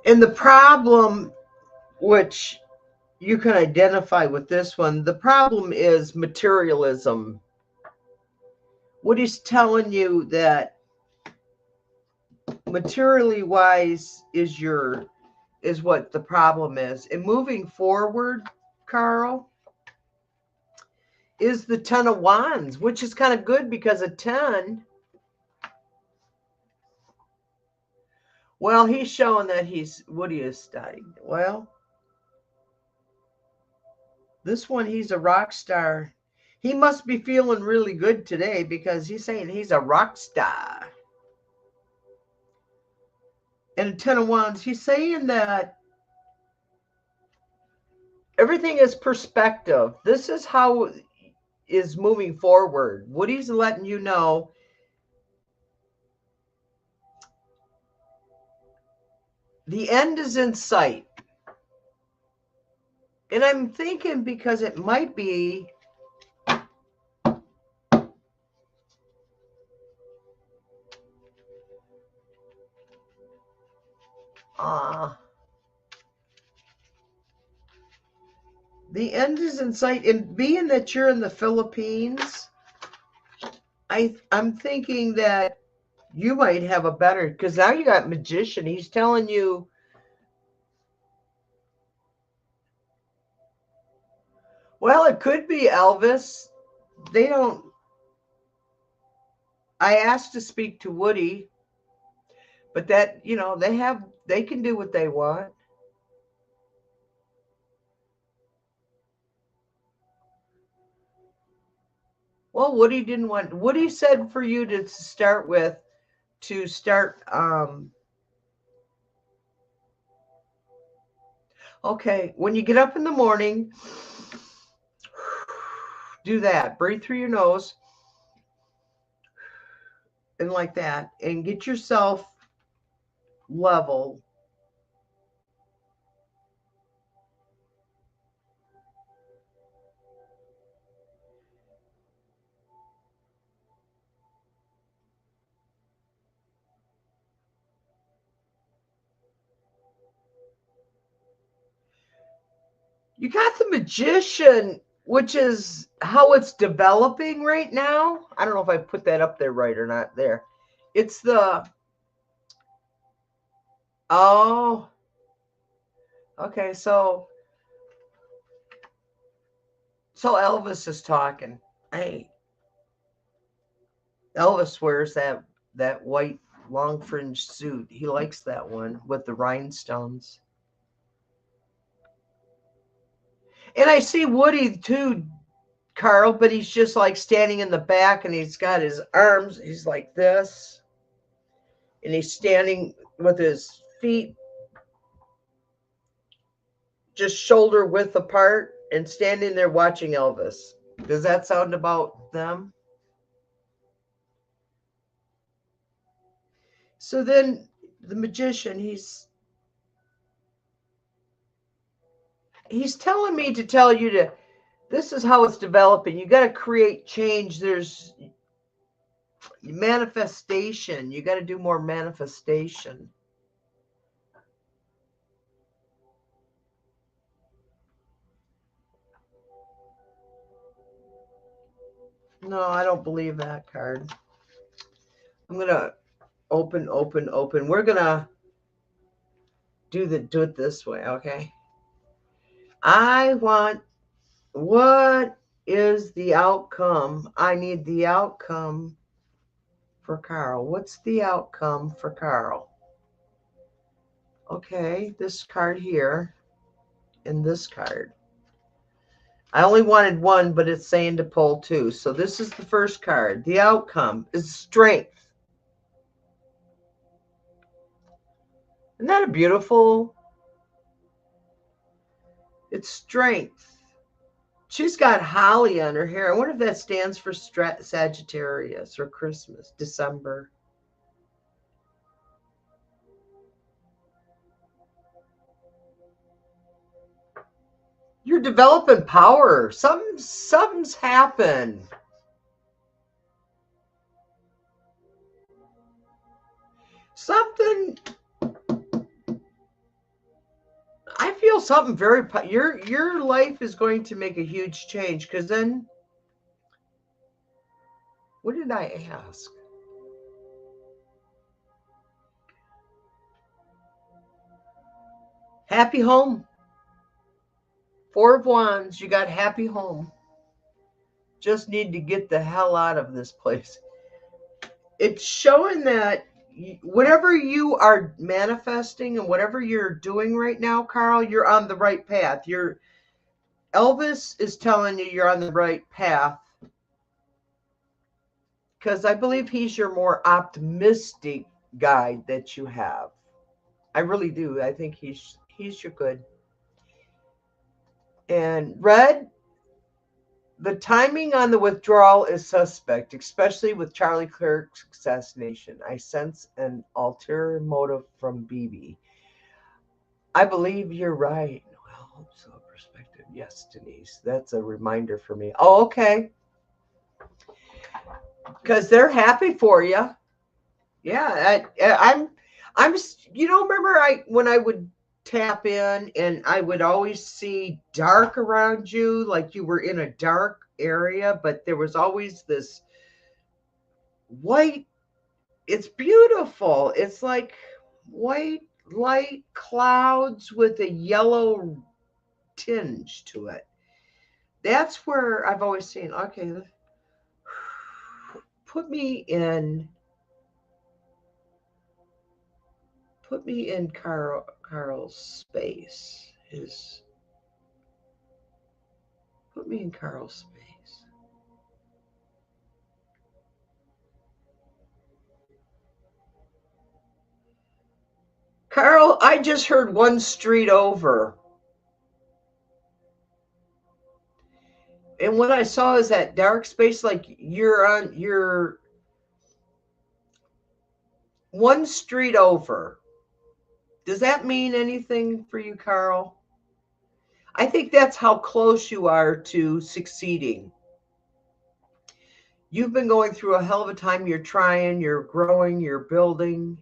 [SPEAKER 1] And the problem, which you can identify with this one, the problem is materialism. What he's telling you that materially wise is what the problem is. And moving forward, Carl, is the Ten of Wands, which is kind of good because a 10, well, he's showing that Woody is studying. Well, this one, he's a rock star. He must be feeling really good today because he's saying he's a rock star. And a 10 of Wands, he's saying that everything is perspective. This is how is moving forward. Woody's letting you know the end is in sight. And I'm thinking because it might be the end is in sight. And being that you're in the Philippines, I'm thinking that you might have a better, because now you got magician. He's telling you, well, it could be Elvis. They don't. I asked to speak to Woody, But that, they can do what they want. Well, Woody said for you to start with, okay, when you get up in the morning, do that. Breathe through your nose and like that, and get yourself level. You got the magician, which is how it's developing right now. I don't know if I put that up there right or not there. It's the, oh, okay. So Elvis is talking. Hey, Elvis wears that white long fringe suit. He likes that one with the rhinestones. And I see Woody too, Carl, but he's just like standing in the back and he's got his arms, he's like this. And he's standing with his feet just shoulder width apart and standing there watching Elvis. Does that sound about them? So then the magician, he's telling me to tell you to, this is how it's developing. You got to create change. There's manifestation. You got to do more manifestation. No, I don't believe that card. I'm going to open. We're going to do it this way, okay? What is the outcome? I need the outcome for Carl. What's the outcome for Carl? Okay, this card here and this card. I only wanted one, but it's saying to pull two. So this is the first card. The outcome is strength. Isn't that a beautiful? It's strength. She's got holly on her hair. I wonder if that stands for Sagittarius or Christmas, December. You're developing power. Something's happened. Something. I feel something very. Your life is going to make a huge change because then. What did I ask? Happy home. Four of Wands. You got happy home. Just need to get the hell out of this place. It's showing that whatever you are manifesting and whatever you're doing right now, Carl, you're on the right path. Elvis is telling you you're on the right path because I believe he's your more optimistic guide that you have. I really do. I think he's your good. And Red, the timing on the withdrawal is suspect, especially with Charlie Kirk's assassination. I sense an ulterior motive from Bibi. I believe you're right. Well, so perspective. Yes, Denise. That's a reminder for me. Oh, okay. Because they're happy for you. Yeah, I'm. Remember when I would tap in and I would always see dark around you, like you were in a dark area, but there was always this white. It's beautiful. It's like white light clouds with a yellow tinge to it. That's where I've always seen, okay, put me in Put me in Carl's space. Put me in Carl's space. Carl, I just heard one street over. And what I saw is that dark space, like you're one street over. Does that mean anything for you, Carl? I think that's how close you are to succeeding. You've been going through a hell of a time. You're trying, you're growing, you're building.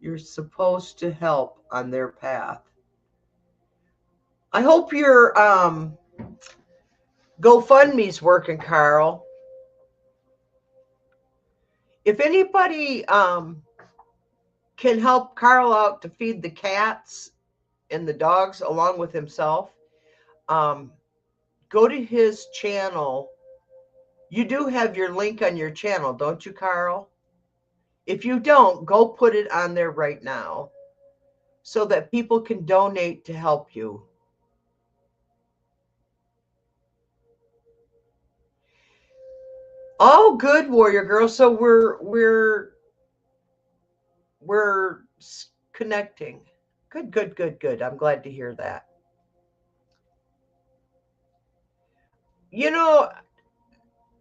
[SPEAKER 1] You're supposed to help on their path. I hope your GoFundMe's working, Carl. If anybody can help Carl out to feed the cats and the dogs along with himself, go to his channel. You do have your link on your channel, don't you, Carl? If you don't, go put it on there right now so that people can donate to help you. Oh, good, Warrior Girl. So we're connecting. Good. I'm glad to hear that. You know,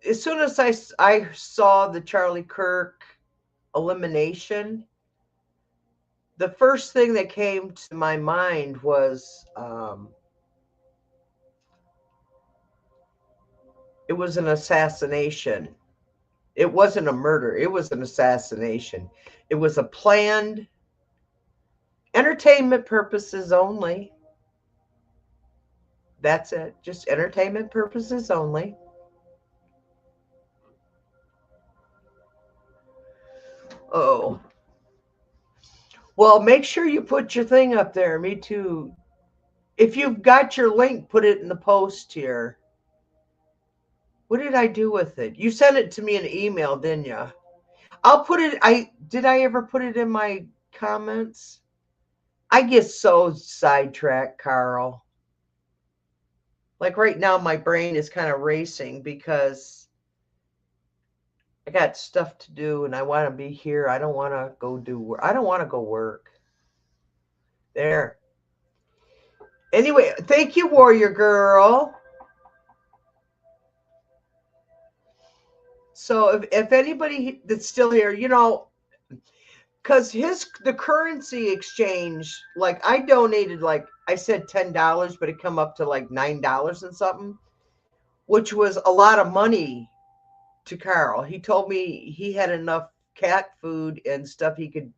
[SPEAKER 1] as soon as I saw the Charlie Kirk elimination, the first thing that came to my mind was it was an assassination. It wasn't a murder. It was an assassination. It was a planned entertainment purposes only. That's it. Just entertainment purposes only. Oh. Well, make sure you put your thing up there. Me too. If you've got your link, put it in the post here. What did I do with it? You sent it to me in an email, didn't you? I'll put it. Did I ever put it in my comments? I get so sidetracked, Carl. Like right now, my brain is kind of racing because I got stuff to do and I want to be here. I don't want to go do work. I don't want to go work. There. Anyway, thank you, Warrior Girl. So if anybody that's still here, because the currency exchange, like I donated, like I said $10, but it come up to like $9 and something, which was a lot of money to Carl. He told me he had enough cat food and stuff he could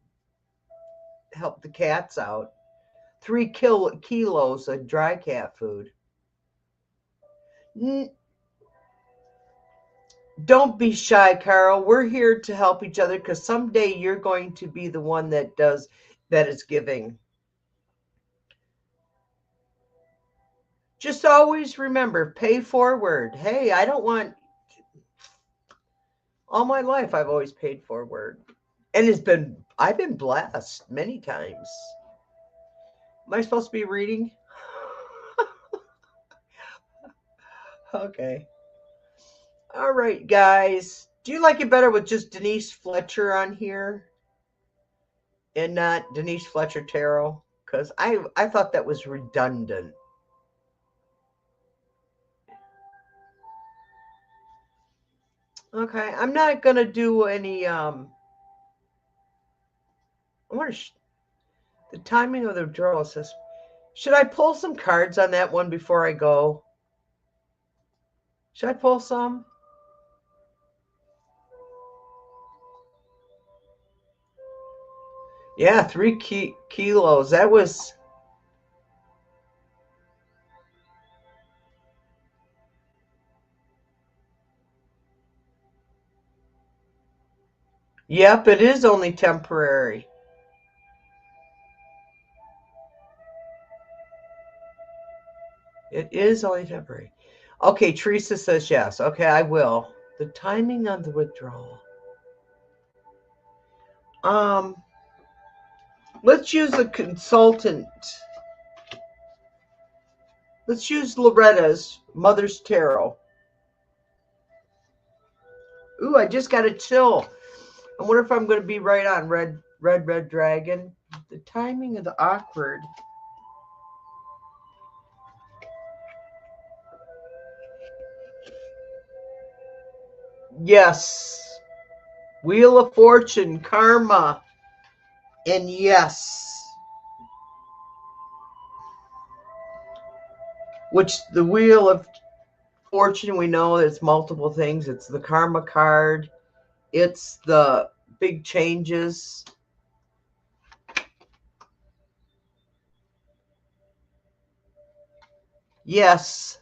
[SPEAKER 1] help the cats out. 3 kilos of dry cat food. Don't be shy, Carl. We're here to help each other because someday you're going to be the one that is giving. Just always remember, pay forward. Hey, I don't want all my life I've always paid forward. And I've been blessed many times. Am I supposed to be reading? Okay. All right, guys. Do you like it better with just Denise Fletcher on here and not Denise Fletcher Tarot? Because I thought that was redundant. Okay, I'm not gonna do any. I want to. The timing of the draw says. Should I pull some cards on that one before I go? Should I pull some? Yeah, 3 kilos. That was. Yep, it is only temporary. It is only temporary. Okay, Teresa says yes. Okay, I will. The timing on the withdrawal. Let's use a consultant. Let's use Loretta's Mother's Tarot. Ooh, I just got a chill. I wonder if I'm going to be right on red dragon. The timing of the awkward. Yes. Wheel of Fortune, karma. And yes. Which the Wheel of Fortune, we know it's multiple things. It's the karma card. It's the big changes. Yes.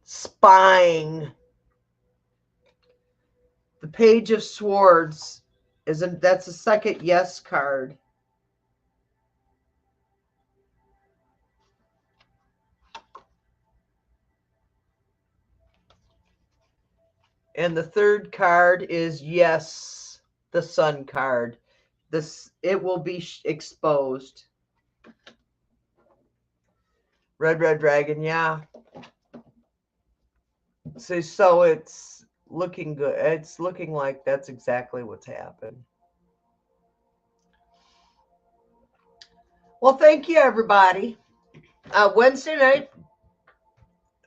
[SPEAKER 1] Spying. The Page of Swords that's a second yes card. And the third card is yes, the Sun card. It will be exposed. Red dragon, yeah. So it's looking good. It's looking like that's exactly what's happened. Well, thank you, everybody. Wednesday night.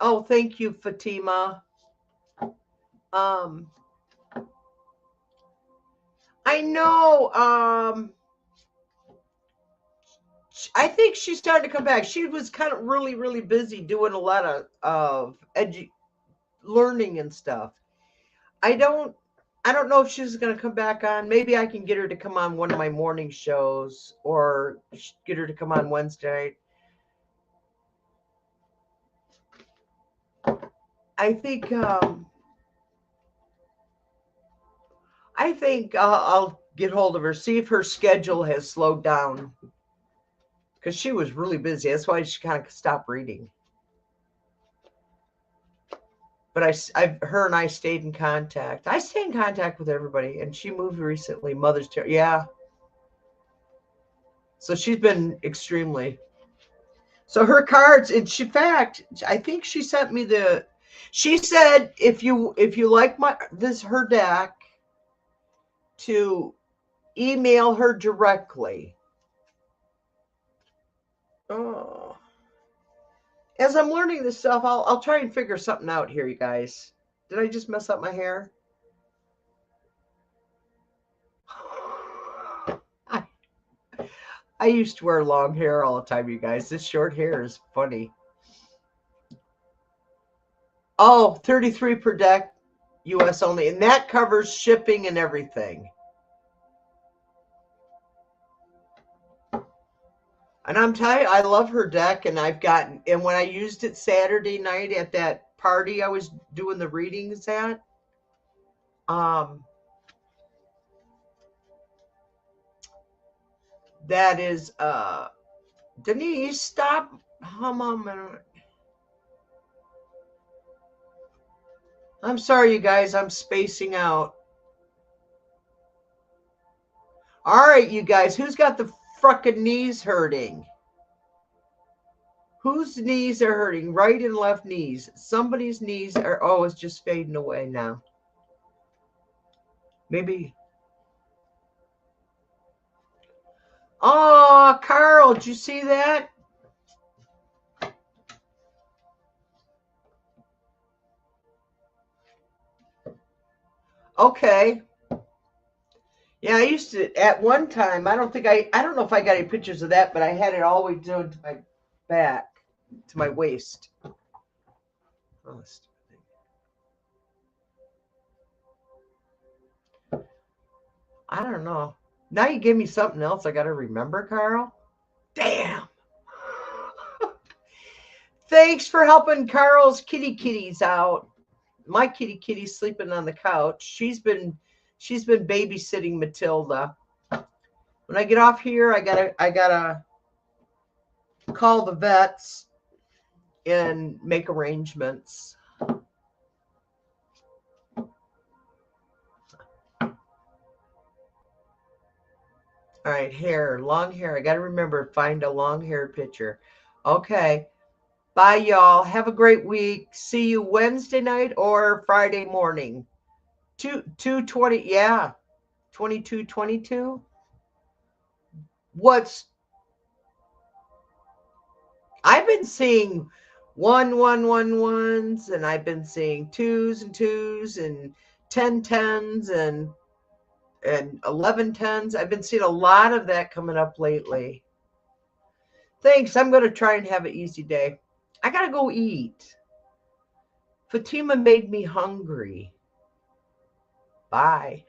[SPEAKER 1] Oh, thank you, Fatima. I know. I think she's starting to come back. She was kind of really busy doing a lot of learning and stuff. I don't know if she's going to come back on. Maybe I can get her to come on one of my morning shows or get her to come on Wednesday. I think I'll get hold of her, see if her schedule has slowed down, because she was really busy. That's why she kind of stopped reading. But her and I stayed in contact. I stay in contact with everybody, and she moved recently. Mother's Tarot, yeah. So she's been extremely. So her cards, in fact, I think she sent me the. She said if you like her deck, to email her directly. Oh. As I'm learning this stuff, I'll try and figure something out here, you guys. Did I just mess up my hair? I used to wear long hair all the time, you guys. This short hair is funny. Oh, 33 per deck, US only. And that covers shipping and everything. And I'm telling you, I love her deck, and and when I used it Saturday night at that party I was doing the readings at, that is, Denise, stop. Hum on a minute. I'm sorry, you guys, I'm spacing out. All right, you guys, who's got the frickin' knees hurting? Whose knees are hurting? Right and left knees. Somebody's knees are, oh, it's just fading away now. Maybe. Oh, Carl, did you see that? Okay. Yeah, I used to, at one time, I don't know if I got any pictures of that, but I had it all the way down to my back, to my waist. Oh, I don't know. Now you give me something else I got to remember, Carl. Damn. Thanks for helping Carl's kitties out. My kitty's sleeping on the couch. She's been babysitting Matilda. When I get off here, I gotta call the vets and make arrangements. All right, hair, long hair. I got to remember, find a long-haired picture. Okay. Bye, y'all. Have a great week. See you Wednesday night or Friday morning. 2:20. Yeah. 22:22. What's I've been seeing 1 1 1 1s, and I've been seeing 2s and 2s and 10 10s and 11 10s. I've been seeing a lot of that coming up lately. Thanks. I'm going to try and have an easy day. I got to go eat. Fatima made me hungry. Bye.